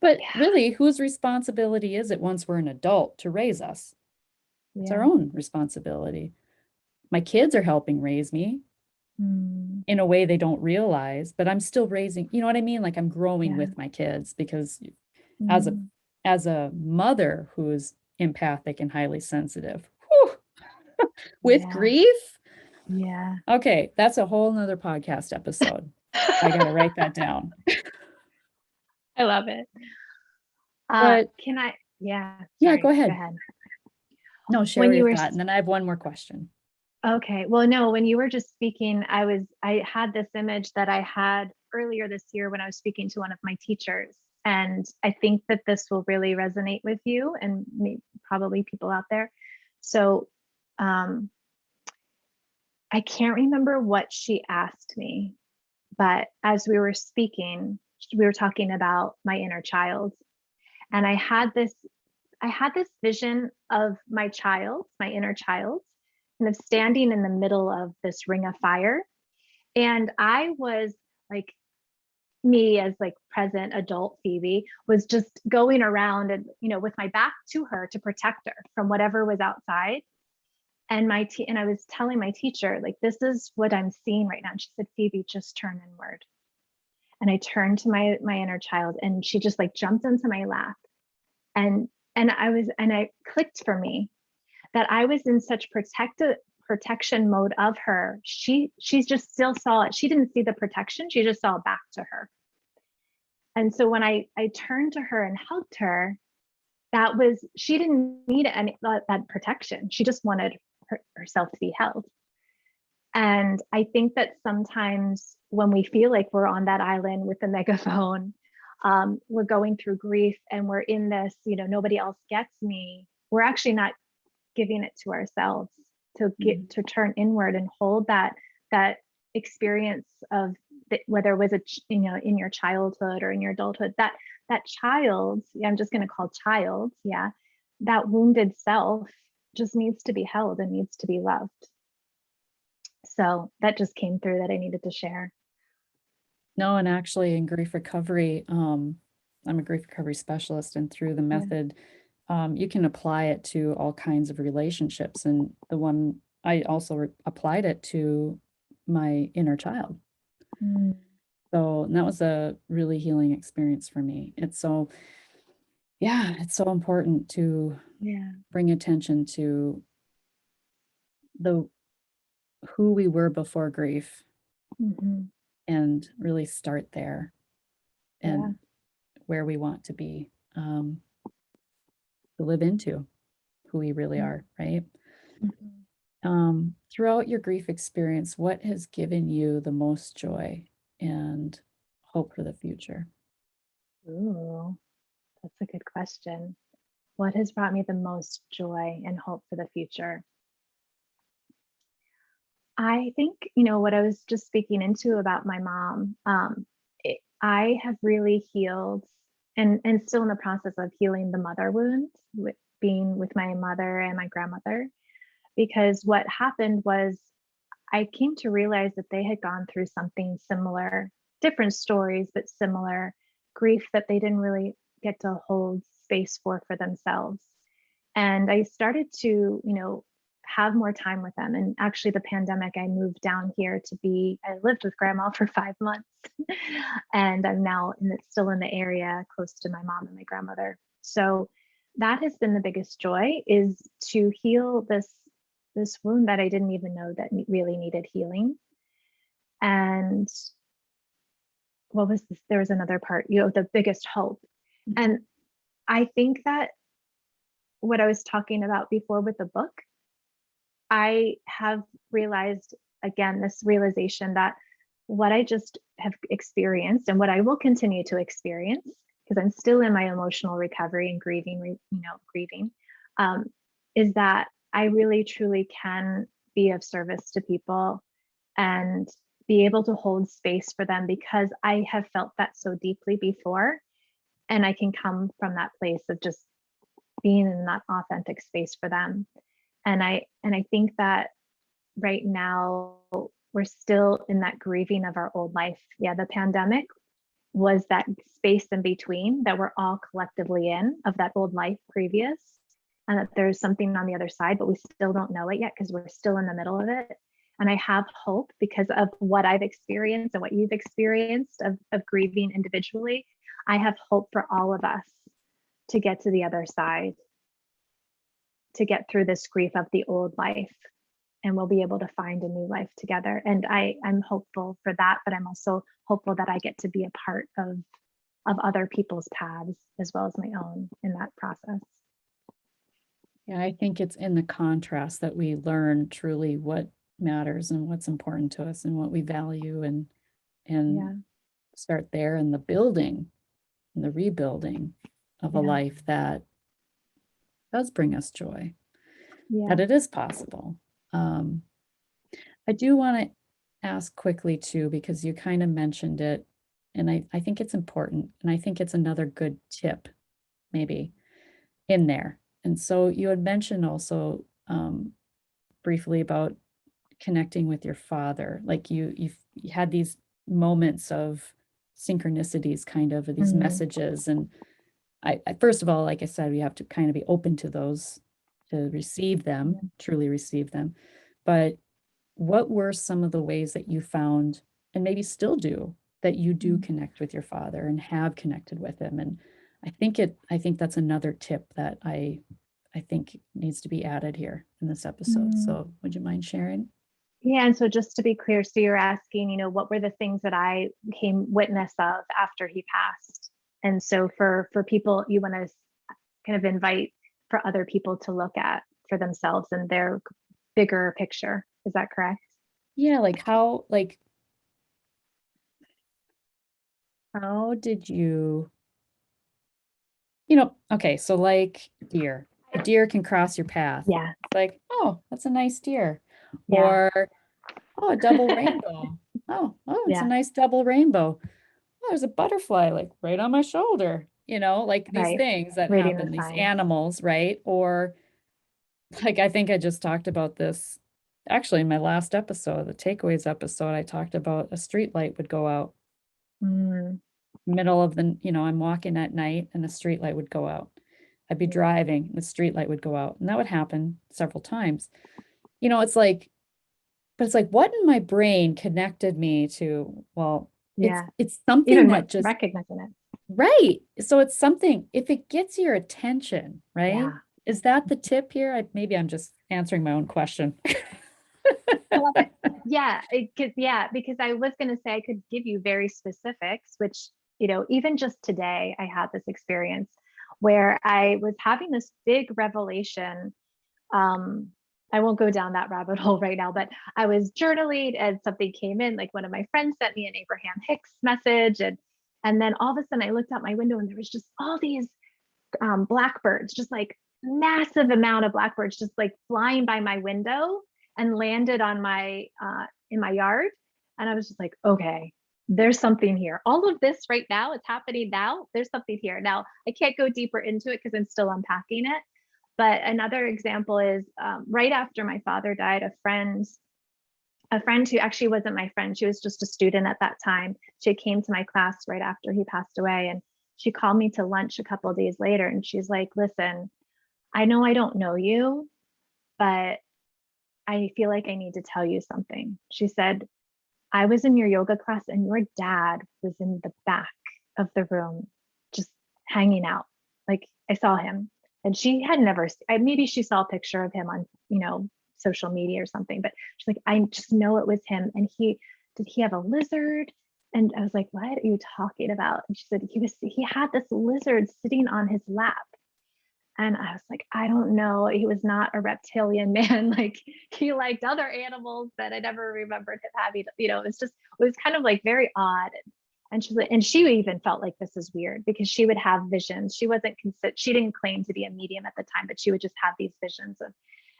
S1: But
S2: Yeah.
S1: really, whose responsibility is it once we're an adult to raise us? It's our
S2: Yeah.
S1: own responsibility. My kids are helping raise me
S2: Mm.
S1: in a way they don't realize, but I'm still raising, you know what I mean? Like I'm growing
S2: Yeah.
S1: with my kids because as a
S2: Mm.
S1: as a mother who is empathic and highly sensitive, whew, with
S2: Yeah.
S1: grief.
S2: Yeah.
S1: Okay, that's a whole nother podcast episode. I got to write that down.
S2: I love it.
S1: But
S2: Can I? Yeah.
S1: yeah, go
S2: Sorry. Go
S1: ahead.
S2: ahead.
S1: No, share
S2: When you
S1: your
S2: were
S1: thought, and then I have one more question.
S2: okay. Well, no, when you were just speaking, I had this image that I had earlier this year when I was speaking to one of my teachers. And I think that this will really resonate with you and probably people out there. So, um, I can't remember what she asked me, but as we were speaking, we were talking about my inner child. And I had this vision of my child, my inner child, kind of standing in the middle of this ring of fire. And I was like, me as like present adult Phoebe was just going around and, with my back to her to protect her from whatever was outside. And I was telling my teacher, like, this is what I'm seeing right now. And she said, Phoebe, just turn inward. And I turned to my inner child and she just like jumped into my lap. And I clicked for me that I was in such protection mode of her. She just still saw it. She didn't see the protection. She just saw it back to her. And so when I turned to her and hugged her, she didn't need that protection. She just wanted herself to be held. And I think that sometimes when we feel like we're on that island with the megaphone, we're going through grief and we're in this, nobody else gets me. We're actually not giving it to ourselves to
S1: Mhm.
S2: get to turn inward and hold that experience of whether it was in your childhood or in your adulthood, that child, I'm just going to call child, yeah, that wounded self just needs to be held and needs to be loved. So that just came through that I needed to share.
S1: No, and actually in grief recovery, I'm a grief recovery specialist, and through the
S2: Yeah.
S1: method, you can apply it to all kinds of relationships. And the one I also applied it to my inner child.
S2: Mm,
S1: So and that was a really healing experience for me. Yeah, it's so important to
S2: yeah.
S1: bring attention to the who we were before grief
S2: Hmm.
S1: and really start there
S2: Yeah.
S1: and where we want to be, to live into who we really
S2: Yeah.
S1: are, right?
S2: Mhm.
S1: Throughout your grief experience, what has given you the most joy and hope for the future?
S2: Ooh, that's a good question. What has brought me the most joy and hope for the future? I think, what I was just speaking into about my mom, I have really healed and still in the process of healing the mother wounds with being with my mother and my grandmother. Because what happened was I came to realize that they had gone through something similar, different stories, but similar grief that they didn't really get to hold space for themselves. And I started to, have more time with them. And actually, the pandemic, I moved down here I lived with grandma for 5 months. And I'm now still in the area close to my mom and my grandmother. So that has been the biggest joy, is to heal this wound that I didn't even know that really needed healing. And what was this? There was another part, the biggest hope. And I think that what I was talking about before with the book, I have realized, again, this realization that what I just have experienced and what I will continue to experience, because I'm still in my emotional recovery and grieving, is that I really truly can be of service to people and be able to hold space for them, because I have felt that so deeply before. And I can come from that place of just being in that authentic space for them. And I think that right now we're still in that grieving of our old life. Yeah, the pandemic was that space in between that we're all collectively in, of that old life previous, and that there's something on the other side, but we still don't know it yet because we're still in the middle of it. And I have hope because of what I've experienced and what you've experienced of grieving individually. I have hope for all of us to get to the other side, to get through this grief of the old life, and we'll be able to find a new life together. And I'm hopeful for that, but I'm also hopeful that I get to be a part of other people's paths as well as my own in that process.
S1: Yeah, I think it's in the contrast that we learn truly what matters and what's important to us and what we value, and
S2: Yeah.
S1: start there in the building and the rebuilding of a
S2: Yeah.
S1: life that does bring us joy,
S2: Yeah.
S1: that it is possible. I do want to ask quickly too, because you kind of mentioned it, and I think it's important, and I think it's another good tip maybe in there. And so you had mentioned also briefly about connecting with your father, like you had these moments of synchronicities, kind of, or these
S2: Mhm.
S1: messages. And I first of all, like I said, we have to kind of be open to those, to receive them,
S2: Yeah.
S1: truly receive them. But what were some of the ways that you found, and maybe still do, that you do
S2: Mhm.
S1: connect with your father and have connected with him? And I think that's another tip that I think needs to be added here in this episode.
S2: Mm.
S1: So would you mind sharing?
S2: Yeah. And so just to be clear, so you're asking, what were the things that I came witness of after he passed? And so for people, you want to kind of invite for other people to look at for themselves and their bigger picture. Is that correct?
S1: Yeah, how did you, okay, so like deer, a deer can cross your path.
S2: Yeah.
S1: It's like, oh, that's a nice deer.
S2: Yeah.
S1: Or, oh, a double rainbow. Oh, it's a
S2: Yeah.
S1: nice double rainbow. Oh, there's a butterfly like right on my shoulder, like these
S2: Right.
S1: things that
S2: Reading the
S1: happen, these
S2: signs.
S1: animals, right? Or like I think I just talked about this actually in my last episode, the takeaways episode. I talked about a street light would go out
S2: Mm.
S1: middle of I'm walking at night and the street light would go out. I'd be
S2: Yeah.
S1: driving and the street light would go out. And that would happen several times. It's like, but it's like what in my brain connected me to, well, it's
S2: Yeah.
S1: it's something
S2: Even
S1: that just
S2: recognizing it.
S1: right. So it's something, if it gets your attention, right?
S2: Yeah.
S1: Is that the tip here? Maybe I'm just answering my own question.
S2: Well, yeah, because I was going to say I could give you very specifics, which, even just today, I had this experience where I was having this big revelation. Um, I won't go down that rabbit hole right now, but I was journaling and something came in, like one of my friends sent me an Abraham Hicks message. And then all of a sudden I looked out my window and there was just all these blackbirds, just like massive amount of blackbirds just like flying by my window. and landed on my in my yard. And I was just like, okay, there's something here. All of this right now, it's happening now. There's something here. Now, I can't go deeper into it because I'm still unpacking it. But another example is right after my father died, a friend who actually wasn't my friend, she was just a student at that time. She came to my class right after he passed away, and she called me to lunch a couple of days later, and she's like, listen, I know I don't know you, but I feel like I need to tell you something. She said, I was in your yoga class and your dad was in the back of the room just hanging out. Like I saw him, and she had never, maybe she saw a picture of him on, social media or something, but she's like, I just know it was him. And did he have a lizard? And I was like, what are you talking about? And she said, he had this lizard sitting on his lap. And I was like, I don't know. He was not a reptilian man. Like he liked other animals that I never remembered him having. It was kind of like very odd. And she even felt like this is weird because she would have visions. She didn't claim to be a medium at the time, but she would just have these visions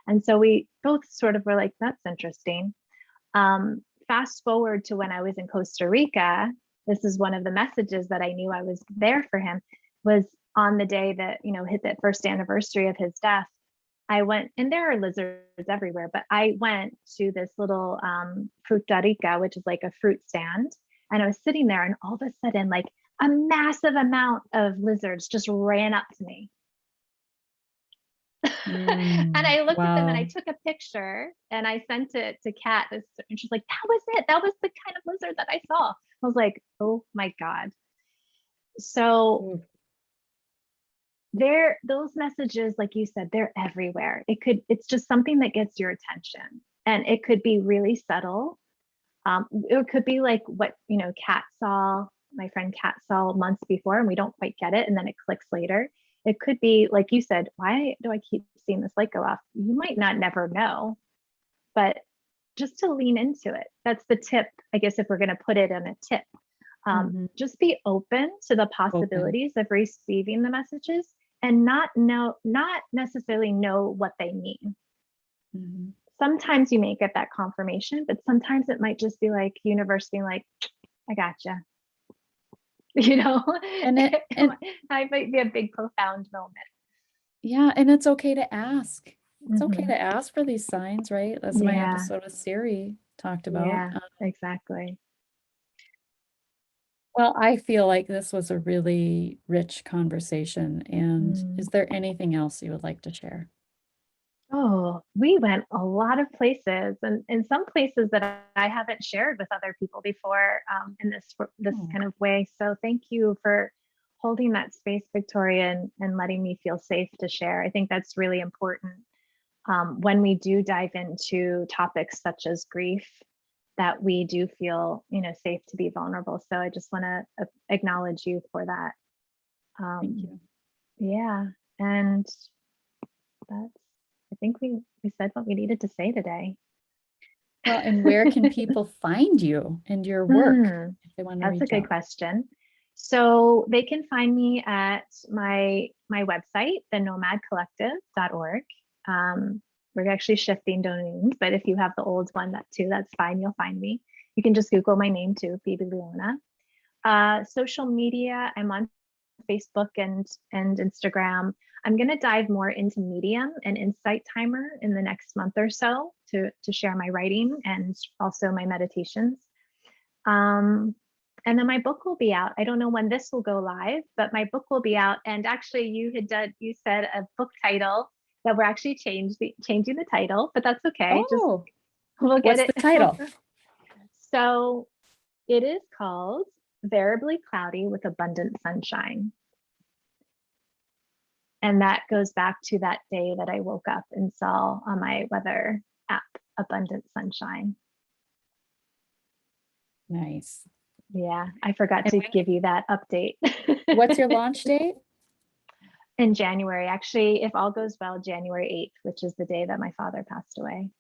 S2: and so we both sort of were like, that's interesting. Fast forward to when I was in Costa Rica, this is one of the messages that I knew I was there for him, was on the day that, hit that first anniversary of his death. I went, and there are lizards everywhere, but I went to this little frutarica, which is like a fruit stand. And I was sitting there, and all of a sudden, like a massive amount of lizards just ran up to me. And I looked at them and I
S1: Wow.
S2: took a picture and I sent it to Kat. And she's like, that was it. That was the kind of lizard that I saw. I was like, oh my God. So those messages, like you said, they're everywhere. It's just something that gets your attention, and it could be really subtle. It could be like what, Kat saw, my friend Kat saw months before, and we don't quite get it. And then it clicks later. It could be, like you said, why do I keep seeing this light go off? You might not never know, but just to lean into it. That's the tip, I guess, if we're going to put it in a tip. Just be open to the possibilities of receiving the messages and not necessarily know what they mean. Sometimes you may get that confirmation, but sometimes it might just be like universe being like, I gotcha.
S1: And
S2: I might be a big profound moment.
S1: yeah, and it's okay to ask. It's okay to ask for these signs, right? That's my episode with Siri talked about.
S2: Yeah, exactly.
S1: Well, I feel like this was a really rich conversation. And is there anything else you would like to share?
S2: Oh, we went a lot of places, and in some places that I haven't shared with other people before, in this kind of way. So thank you for holding that space, Victoria, and letting me feel safe to share. I think that's really important when we do dive into topics such as grief, that we do feel, safe to be vulnerable. So I just want to acknowledge you for that.
S1: Thank you.
S2: Yeah, and I think we said what we needed to say today.
S1: Well, and where can people find you and your work if they want to
S2: That's a
S1: reach
S2: good
S1: out?
S2: question. So they can find me at my website, thenomadcollective.org. We're actually shifting domains, but if you have the old one, that's fine. You'll find me. You can just Google my name too, Phoebe Leona. Social media, I'm on Facebook and Instagram. I'm going to dive more into Medium and Insight Timer in the next month or so to share my writing and also my meditations. And then my book will be out. I don't know when this will go live, but my book will be out. And actually, you said a book title that we're actually changing the title, but that's okay.
S1: Oh,
S2: We'll get
S1: what's
S2: it.
S1: the title?
S2: So it is called Variably Cloudy with Abundant Sunshine. And that goes back to that day that I woke up and saw on my weather app, Abundant Sunshine.
S1: Nice.
S2: Yeah, I forgot to give you that update.
S1: What's your launch date?
S2: In January, actually, if all goes well, January 8th, which is the day that my father passed away.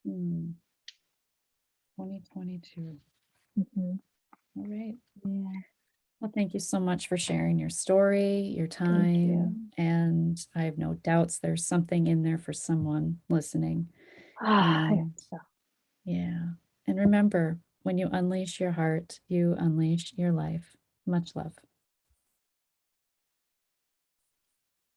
S1: 2022.
S2: All
S1: right.
S2: Yeah.
S1: Well, thank you so much for sharing your story, your time. And I have no doubts there's something in there for someone listening.
S2: Ah, yeah,
S1: And
S2: so
S1: yeah. And remember, when you unleash your heart, you unleash your life. Much love.